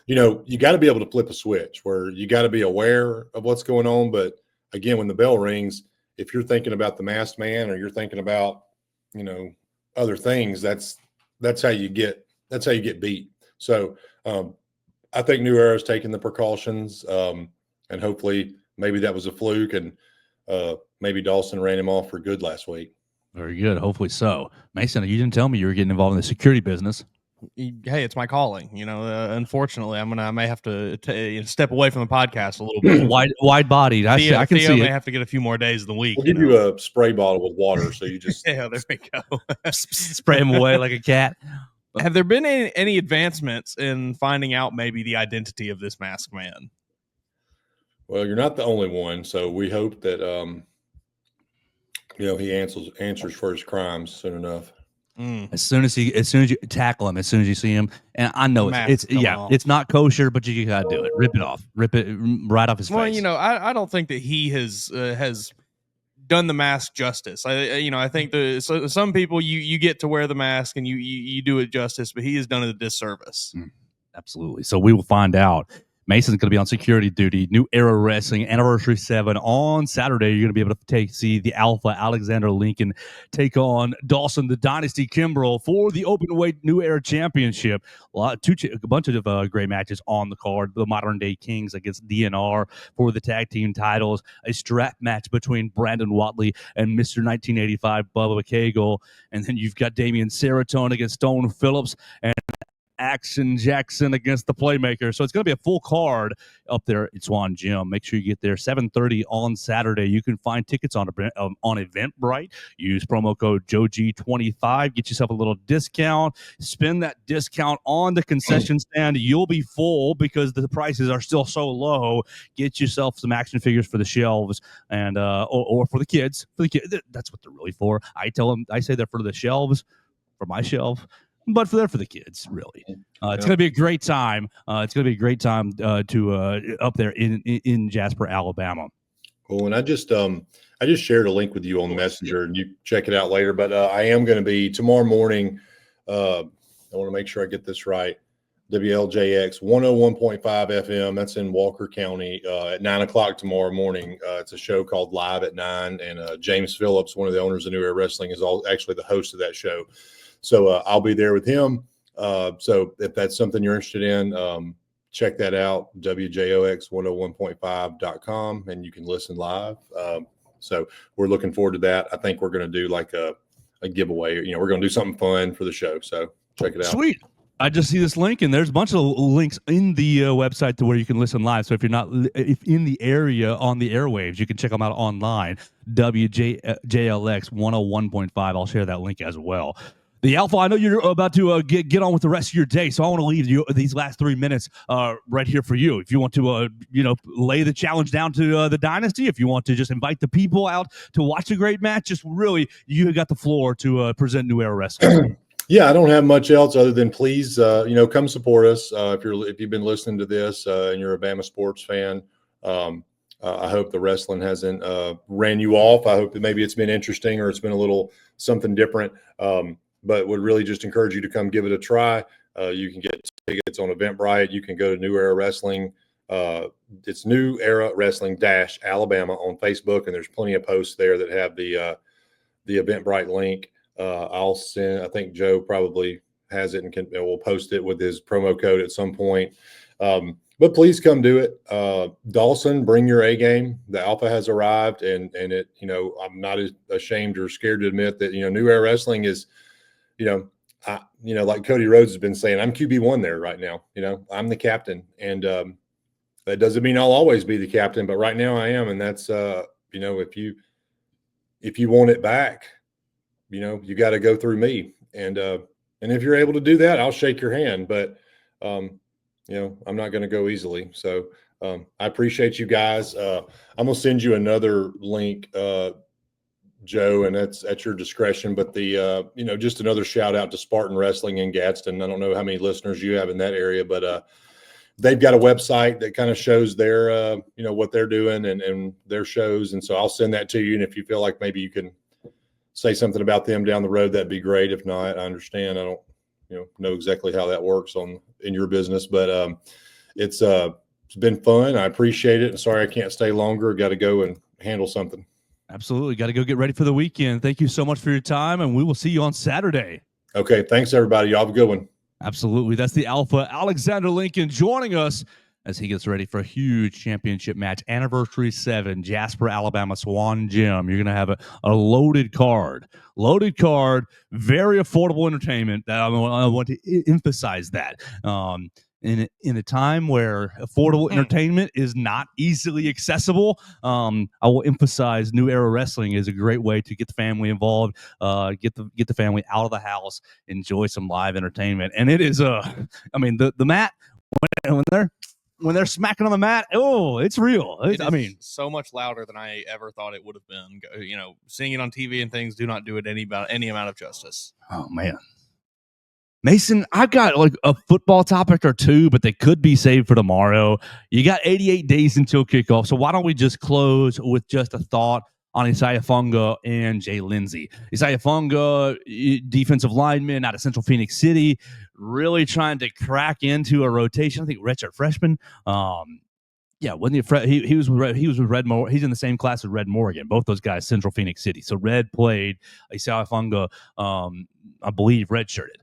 you got to be able to flip a switch where you got to be aware of what's going on. But again, when the bell rings, if you're thinking about the Masked Man or you're thinking about, other things, that's how you get beat. So I think New Era's taking the precautions, and hopefully maybe that was a fluke and maybe Dawson ran him off for good last week. Very good. Hopefully so. Mason, you didn't tell me you were getting involved in the security business. Hey, it's my calling. Unfortunately, I may have to step away from the podcast a little bit. Wide-bodied. I can see it. May have to get a few more days of the week. We'll give you a spray bottle with water, so you just yeah. There we go. Spray him away like a cat. Have there been any advancements in finding out maybe the identity of this Masked Man? Well, you're not the only one, so we hope that he answers for his crimes soon enough. As soon as you tackle him, as soon as you see him, and I know it's not kosher, but you gotta do it. Rip it right off his face. Well, I don't think that he has done the mask justice. I think some people you get to wear the mask and you do it justice, but he has done it a disservice. Absolutely. So we will find out. Mason's going to be on security duty. New Era Wrestling Anniversary 7 on Saturday. You're going to be able to see the Alpha Alexander Lincoln take on Dawson the Dynasty Kimbrell for the Openweight New Era Championship. A bunch of great matches on the card. The Modern Day Kings against DNR for the tag team titles. A strap match between Brandon Watley and Mr. 1985 Bubba Cagle. And then you've got Damian Seroton against Stone Phillips and Action Jackson against the Playmaker. So it's going to be a full card up there at Swan Gym. Make sure you get there 7:30 on Saturday. You can find tickets on Eventbrite. Use promo code JOG25. Get yourself a little discount. Spend that discount on the concession stand. You'll be full because the prices are still so low. Get yourself some action figures for the shelves and or for the kids. That's what they're really for. I say they're for the shelves, for my shelf. But for the kids, really, it's going to be a great time. It's going to be a great time to up there in Jasper, Alabama. Cool. And I just shared a link with you on Messenger, and you check it out later. But I am going to be tomorrow morning. I want to make sure I get this right. WLJX 101.5 FM. That's in Walker County at 9:00 tomorrow morning. It's a show called Live at 9, and James Phillips, one of the owners of New Era Wrestling, is actually the host of that show. So I'll be there with him. So if that's something you're interested in, check that out, WJOX101.5.com, and you can listen live. So we're looking forward to that. I think we're going to do like a giveaway. We're going to do something fun for the show. So check it out. Sweet. I just see this link, and there's a bunch of links in the website to where you can listen live. So if you're not if in the area on the airwaves, you can check them out online. WJLX 101.5. I'll share that link as well. The Alpha, I know you're about to get on with the rest of your day, so I want to leave you these last 3 minutes right here for you. If you want to, lay the challenge down to the Dynasty, if you want to just invite the people out to watch a great match, just really, you got the floor to present New Era Wrestling. Yeah, I don't have much else other than please, come support us. If you've been listening to this and you're a Bama sports fan, I hope the wrestling hasn't ran you off. I hope that maybe it's been interesting or it's been a little something different. But would really just encourage you to come give it a try. You can get tickets on Eventbrite. You can go to New Era Wrestling. It's New Era Wrestling Alabama on Facebook, and there's plenty of posts there that have the Eventbrite link. I'll send. I think Joe probably has it and will post it with his promo code at some point. But please come do it. Dawson, bring your A game. The Alpha has arrived, and it. I'm not ashamed or scared to admit that New Era Wrestling is. Like Cody Rhodes has been saying, I'm QB1 there right now. I'm the captain, and that doesn't mean I'll always be the captain, but right now I am, and that's if you want it back. You got to go through me. And if you're able to do that, I'll shake your hand, but I'm not going to go easily. So I appreciate you guys. I'm going to send you another link, Joe, and that's at your discretion. But just another shout out to Spartan Wrestling in Gadsden. I don't know how many listeners you have in that area, but they've got a website that kind of shows their, what they're doing and their shows. And so I'll send that to you. And if you feel like maybe you can say something about them down the road, that'd be great. If not, I understand. I don't, know exactly how that works in your business, but it's been fun. I appreciate it. Sorry I can't stay longer. Got to go and handle something. Absolutely. Got to go get ready for the weekend. Thank you so much for your time, and we will see you on Saturday. Okay. Thanks, everybody. Y'all have a good one. Absolutely. That's the Alpha, Alexander Lincoln, joining us as he gets ready for a huge championship match. Anniversary 7, Jasper, Alabama, Swan Gym. You're going to have a loaded card. Very affordable entertainment. I want to emphasize that. In a time where affordable entertainment is not easily accessible, I will emphasize New Era Wrestling is a great way to get the family involved, get the family out of the house, enjoy some live entertainment. And it is the mat when they're smacking on the mat, it's real. So much louder than I ever thought it would have been. Seeing it on TV and things do not do it any amount of justice. Oh man. Mason, I've got like a football topic or two, but they could be saved for tomorrow. You got 88 days until kickoff, so why don't we just close with just a thought on Isaiah Funga and Jay Lindsay. Isaiah Funga, defensive lineman out of Central Phoenix City, really trying to crack into a rotation. I think redshirt freshman. Wasn't he was with Red Morgan. He's in the same class as Red Morgan. Both those guys, Central Phoenix City. So Red played. Isaiah Funga, I believe, redshirted.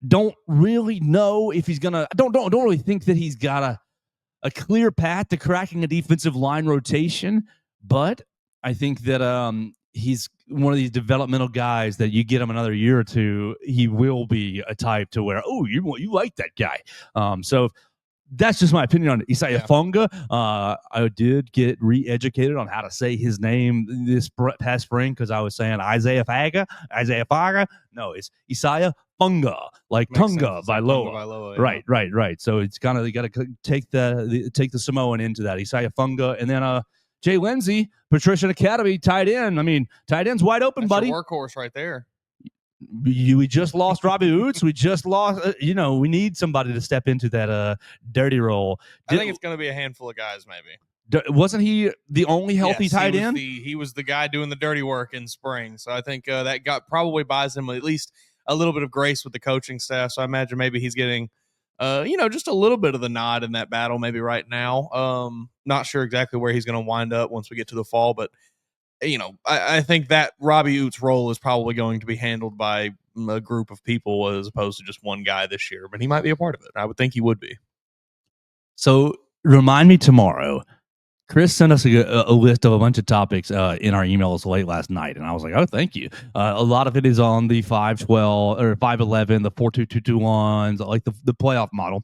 Don't really know if he's gonna. Don't really think that he's got a clear path to cracking a defensive line rotation, but I think that he's one of these developmental guys that you get him another year or two, he will be a type to where, you like that guy. So that's just my opinion on Isaiah Funga. I did get re-educated on how to say his name this past spring because I was saying Isaiah Faga. No, it's Isaiah Funga, like Makes Tunga sense. By Loa. Right. So it's kind of, you got to take the Samoan into that. Isaiah Funga, and then Jay Lindsay, Patrician Academy, tight end. I mean, tight end's wide open, That's buddy. Your workhorse right there. We just lost Robbie Oots. We just lost, we need somebody to step into that dirty role. I think it's going to be a handful of guys, maybe. Wasn't he the only healthy tight end? He was the guy doing the dirty work in spring. So I think that probably buys him at least a little bit of grace with the coaching staff. So I imagine maybe he's getting, just a little bit of the nod in that battle maybe right now. Not sure exactly where he's going to wind up once we get to the fall, but I think that Robbie Oots' role is probably going to be handled by a group of people as opposed to just one guy this year, but he might be a part of it. I would think he would be. So remind me tomorrow, Chris sent us a list of a bunch of topics in our emails late last night, and I was like, "Oh, thank you." A lot of it is on the 512 or 511, the 4-2-2-2-1s, like the playoff model.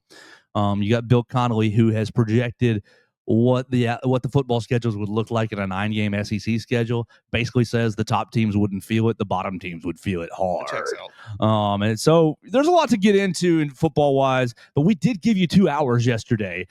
You got Bill Connolly, who has projected what the football schedules would look like in a 9-game SEC schedule. Basically, says the top teams wouldn't feel it, the bottom teams would feel it That checks hard. out. And so there's a lot to get into in football wise, but we did give you 2 hours yesterday.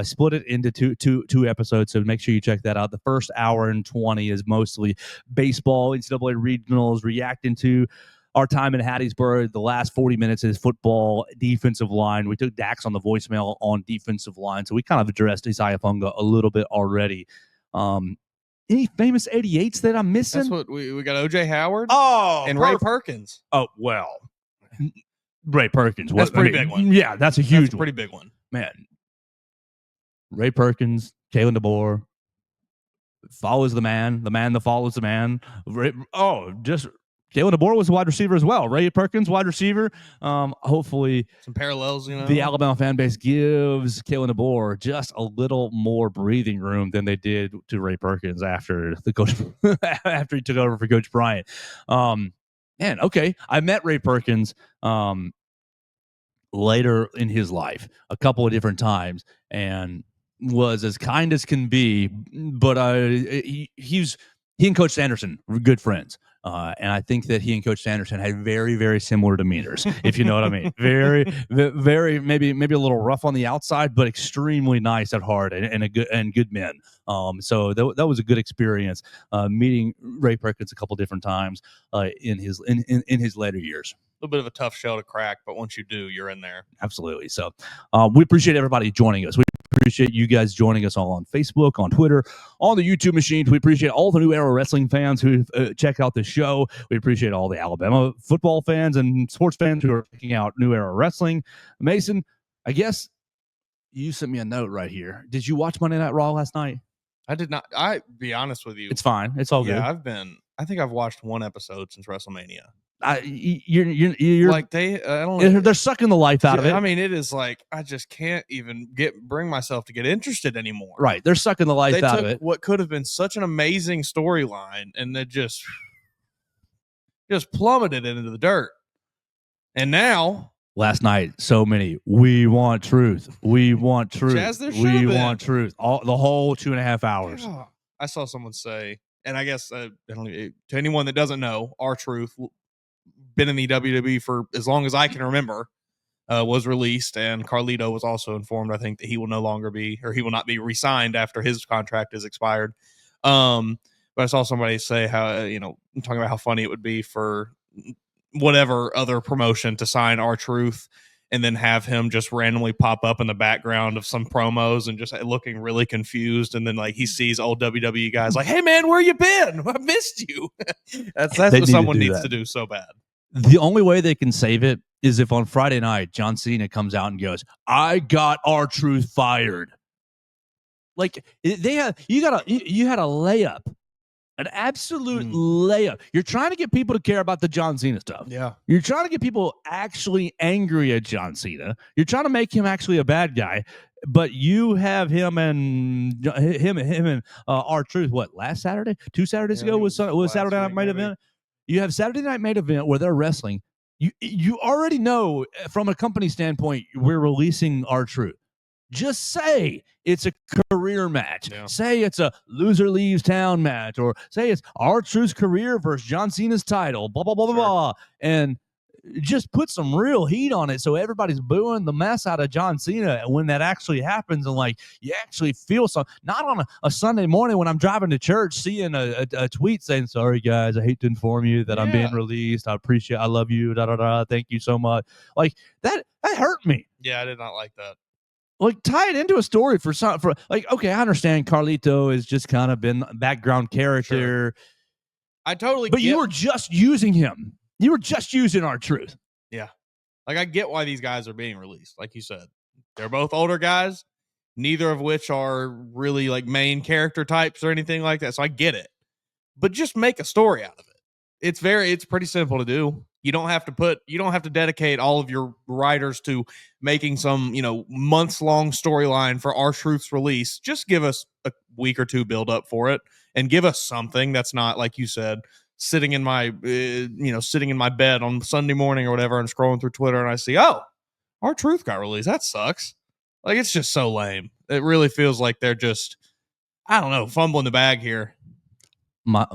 Split it into two episodes, so make sure you check that out. The first hour and 20 is mostly baseball, NCAA regionals, reacting to our time in Hattiesburg. The last 40 minutes is football, defensive line. We took Dax on the voicemail on defensive line, so we kind of addressed Isaiah Funga a little bit already. Any famous 88s that I'm missing? That's what we got. OJ Howard. And Ray Perkins. Oh, well, Ray Perkins. That's a pretty big one. Yeah, that's a huge pretty big one. Man. Ray Perkins, Kalen DeBoer, follows the man that follows the man. Just Kalen DeBoer was a wide receiver as well. Ray Perkins, wide receiver. Hopefully, some parallels. The Alabama fan base gives Kalen DeBoer just a little more breathing room than they did to Ray Perkins after the coach after he took over for Coach Bryant. Okay, I met Ray Perkins later in his life a couple of different times and was as kind as can be, but he and Coach Sanderson were good friends. And I think that he and Coach Sanderson had very, very similar demeanors, if you know what I mean. Very, very, maybe a little rough on the outside, but extremely nice at heart and good men. So that was a good experience meeting Ray Perkins a couple different times in his later years. A little bit of a tough shell to crack, but once you do, you're in there. Absolutely. So we appreciate everybody joining us. We appreciate you guys joining us all on Facebook, on Twitter, on the YouTube machines. We appreciate all the New Era Wrestling fans who check out the show. We appreciate all the Alabama football fans and sports fans who are checking out New Era Wrestling. Mason, I guess you sent me a note right here. Did you watch Monday Night Raw last night? I did not. I be honest with you. It's fine. It's all good. I think I've watched one episode since WrestleMania. You're like I don't know. They're sucking the life out of it. I mean, it is like I just can't even bring myself to get interested anymore. Right, they're sucking the life out of it. What could have been such an amazing storyline, and they just plummeted it into the dirt. And now, last night, so many. We want truth. We want truth. We want truth. The whole 2.5 hours. Yeah. I saw someone say, and I guess to anyone that doesn't know, R-Truth, been in the WWE for as long as I can remember, was released, and Carlito was also informed, I think, that he will not be re-signed after his contract is expired. But I saw somebody say how, talking about how funny it would be for whatever other promotion to sign R-Truth and then have him just randomly pop up in the background of some promos and just looking really confused. And then he sees old WWE guys like, "Hey man, where you been? I missed you." that's what someone needs to do so bad. The only way they can save it is if on Friday night, John Cena comes out and goes, "I got R-Truth fired." You had a layup, an absolute layup. You're trying to get people to care about the John Cena stuff. Yeah. You're trying to get people actually angry at John Cena. You're trying to make him actually a bad guy, but you have him and R-Truth. What, last Saturday? 2 Saturdays ago was Saturday Night Main Event. You have Saturday Night Main Event where they're wrestling. You already know from a company standpoint, we're releasing R-Truth. Just say it's a career match. Yeah. Say it's a loser leaves town match, or say it's R-Truth's career versus John Cena's title, blah, blah, blah, blah, blah. And just put some real heat on it so everybody's booing the mess out of John Cena. And when that actually happens and you actually feel something, not on a Sunday morning when I'm driving to church, seeing a tweet saying, "Sorry guys, I hate to inform you that I'm being released. I love you, thank you so much." That hurt me. Yeah, I did not like that. Tie it into a story okay, I understand Carlito has just kind of been a background character. Sure. I totally But you were just using him. You were just using R-Truth. Yeah. I get why these guys are being released. Like you said, they're both older guys, neither of which are really main character types or anything like that. So I get it. But just make a story out of it. It's pretty simple to do. You don't have to dedicate all of your writers to making some, months long storyline for R-Truth's release. Just give us a week or two build up for it and give us something that's not, like you said, sitting in my bed on Sunday morning or whatever and scrolling through Twitter and I see, oh, R-Truth got released. That sucks. Like, it's just so lame. It really feels like they're just, I don't know, fumbling the bag here. My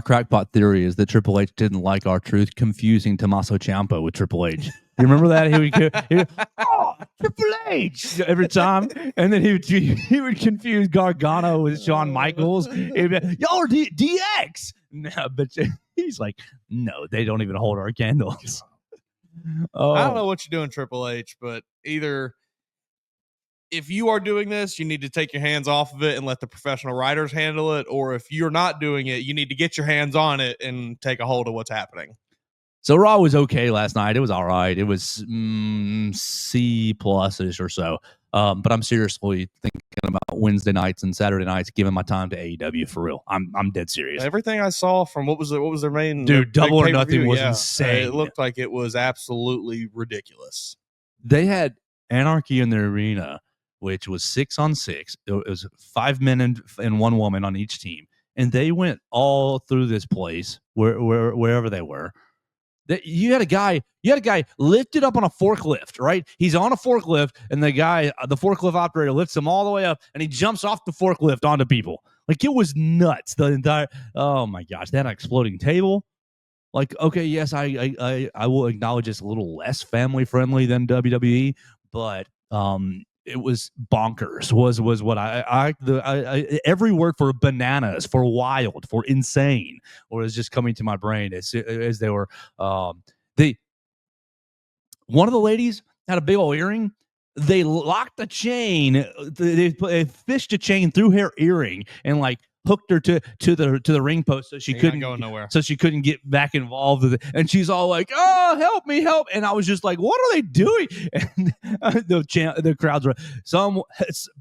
crackpot theory is that Triple H didn't like R-Truth confusing Tommaso Ciampa with Triple H. You remember that? He would oh, Triple H every time, and then he would confuse Gargano with Shawn Michaels. He'd be, y'all are DX. No, but he's like, no, they don't even hold our candles. I don't know what you're doing, Triple H, but either if you are doing this, you need to take your hands off of it and let the professional writers handle it. Or if you're not doing it, you need to get your hands on it and take a hold of what's happening. So Raw was okay last night. It was all right. It was C plus-ish or so. But I'm seriously thinking about Wednesday nights and Saturday nights, giving my time to AEW for real. I'm dead serious. Everything I saw from what was their main Double or Nothing was insane. It looked like it was absolutely ridiculous. They had Anarchy in their arena, which was 6-on-6. It was 5 men and 1 woman on each team, and they went all through this place wherever they were. You had a guy lifted up on a forklift, right? He's on a forklift, and the forklift operator lifts him all the way up, and he jumps off the forklift onto people. Like, it was nuts. Oh my gosh, that exploding table. Like, okay, yes, I will acknowledge it's a little less family friendly than WWE, but it was bonkers. Was what I every word for bananas, for wild, for insane, or is just coming to my brain as they were. One of the ladies had a big old earring. They locked the chain. They fished a chain through her earring and like hooked her to the ring post so she couldn't go nowhere. So she couldn't get back involved with it. And she's all like, "Oh, help me, help!" And I was just like, "What are they doing?" And the crowds were,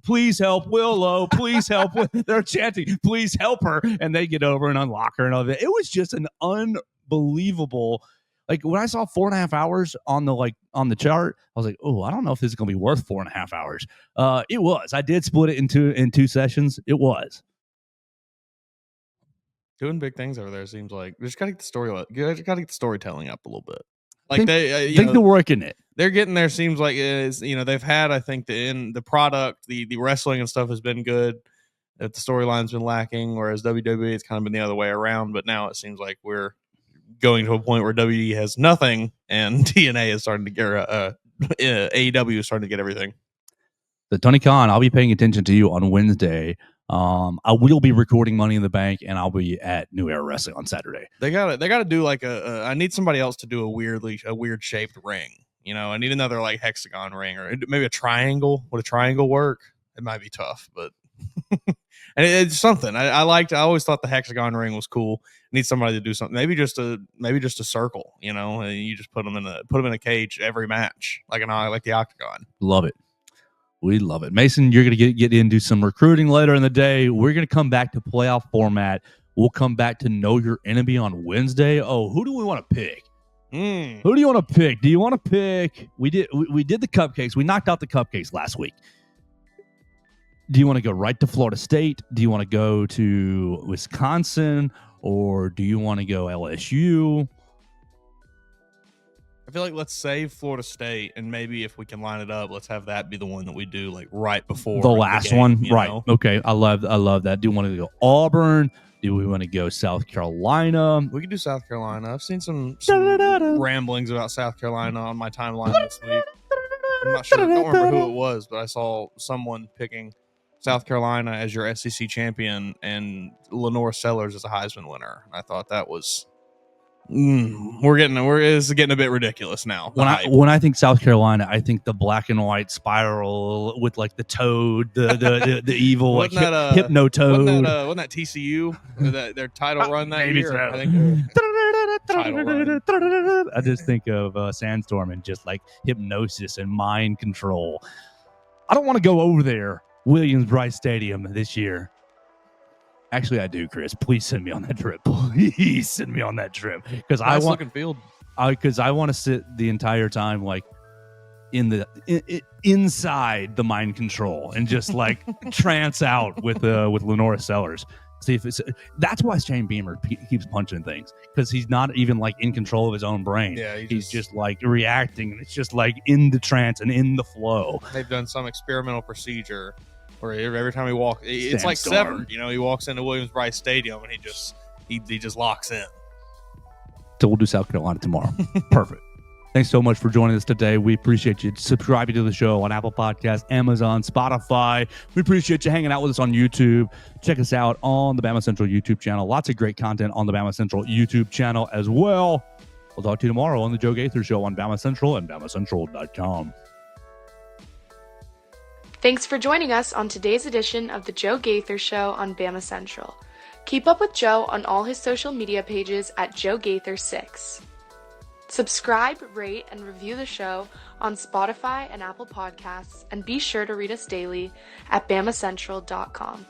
"Please help Willow! Please help!" They're chanting, "Please help her!" And they get over and unlock her and all that. It was just an unbelievable. Like, when I saw 4.5 hours on the chart, I was like, "Oh, I don't know if this is going to be worth 4.5 hours." It was. I did split it in two sessions. It was doing big things over there. Seems like we just got to get the story. Got to get the storytelling up a little bit. Like, I think they're working it. They're getting there. Seems like they've had. I think the product, the wrestling and stuff has been good. That the storyline's been lacking, whereas WWE it's kind of been the other way around. But now it seems like we're going to a point where WWE has nothing and TNA is starting to get AEW is starting to get everything. So Tony Khan, I'll be paying attention to you on Wednesday. I will be recording Money in the Bank, and I'll be at New Era Wrestling on Saturday. They got to do like I need somebody else to do a weird shaped ring. I need another like hexagon ring or maybe a triangle. Would a triangle work? It might be tough, but and it's something I liked. I always thought the hexagon ring was cool. Need somebody to do something. Maybe just a circle. And you just put them in a cage every match, like the octagon. Love it. We love it. Mason, you're going to get into some recruiting later in the day. We're going to come back to playoff format. We'll come back to know your enemy on Wednesday. Oh, who do we want to pick? Who do you want to pick? Do you want to pick? We did the cupcakes. We knocked out the cupcakes last week. Do you want to go right to Florida State? Do you want to go to Wisconsin? Or do you want to go LSU? I feel like let's save Florida State, and maybe if we can line it up, let's have that be the one that we do like right before the last one. Right. Know? Okay. I love that. Do you want to go Auburn? Do we want to go South Carolina? We could do South Carolina. I've seen some ramblings about South Carolina on my timeline this week. I'm not sure. I don't remember who it was, but I saw someone picking South Carolina as your SEC champion and Lenore Sellers as a Heisman winner. I thought that was it's getting a bit ridiculous now. When I think South Carolina, I think the black and white spiral with like the toad, the evil like hypno toad. Wasn't that TCU their title run that year? So. I think. I just think of Sandstorm and just like hypnosis and mind control. I don't want to go over there, Williams-Brice Stadium this year. Actually, I do, Chris. Please send me on that trip. Please send me on that trip because I Nice want looking field. because I want to sit the entire time like inside the mind control and just like trance out with Lenora Sellers. See if it's that's why Shane Beamer keeps punching things because he's not even like in control of his own brain. Yeah, he's just like reacting and it's just like in the trance and in the flow. They've done some experimental procedure where every time he walks, it's like Sandstorm. Severed. You know, he walks into Williams-Brice Stadium and he just locks in. So we'll do South Carolina tomorrow. Perfect. Thanks so much for joining us today. We appreciate you subscribing to the show on Apple Podcasts, Amazon, Spotify. We appreciate you hanging out with us on YouTube. Check us out on the Bama Central YouTube channel. Lots of great content on the Bama Central YouTube channel as well. We'll talk to you tomorrow on the Joe Gaither Show on Bama Central and BamaCentral.com. Thanks for joining us on today's edition of the Joe Gaither Show on Bama Central. Keep up with Joe on all his social media pages at Joe Gaither6. Subscribe, rate, and review the show on Spotify and Apple Podcasts, and be sure to read us daily at BamaCentral.com.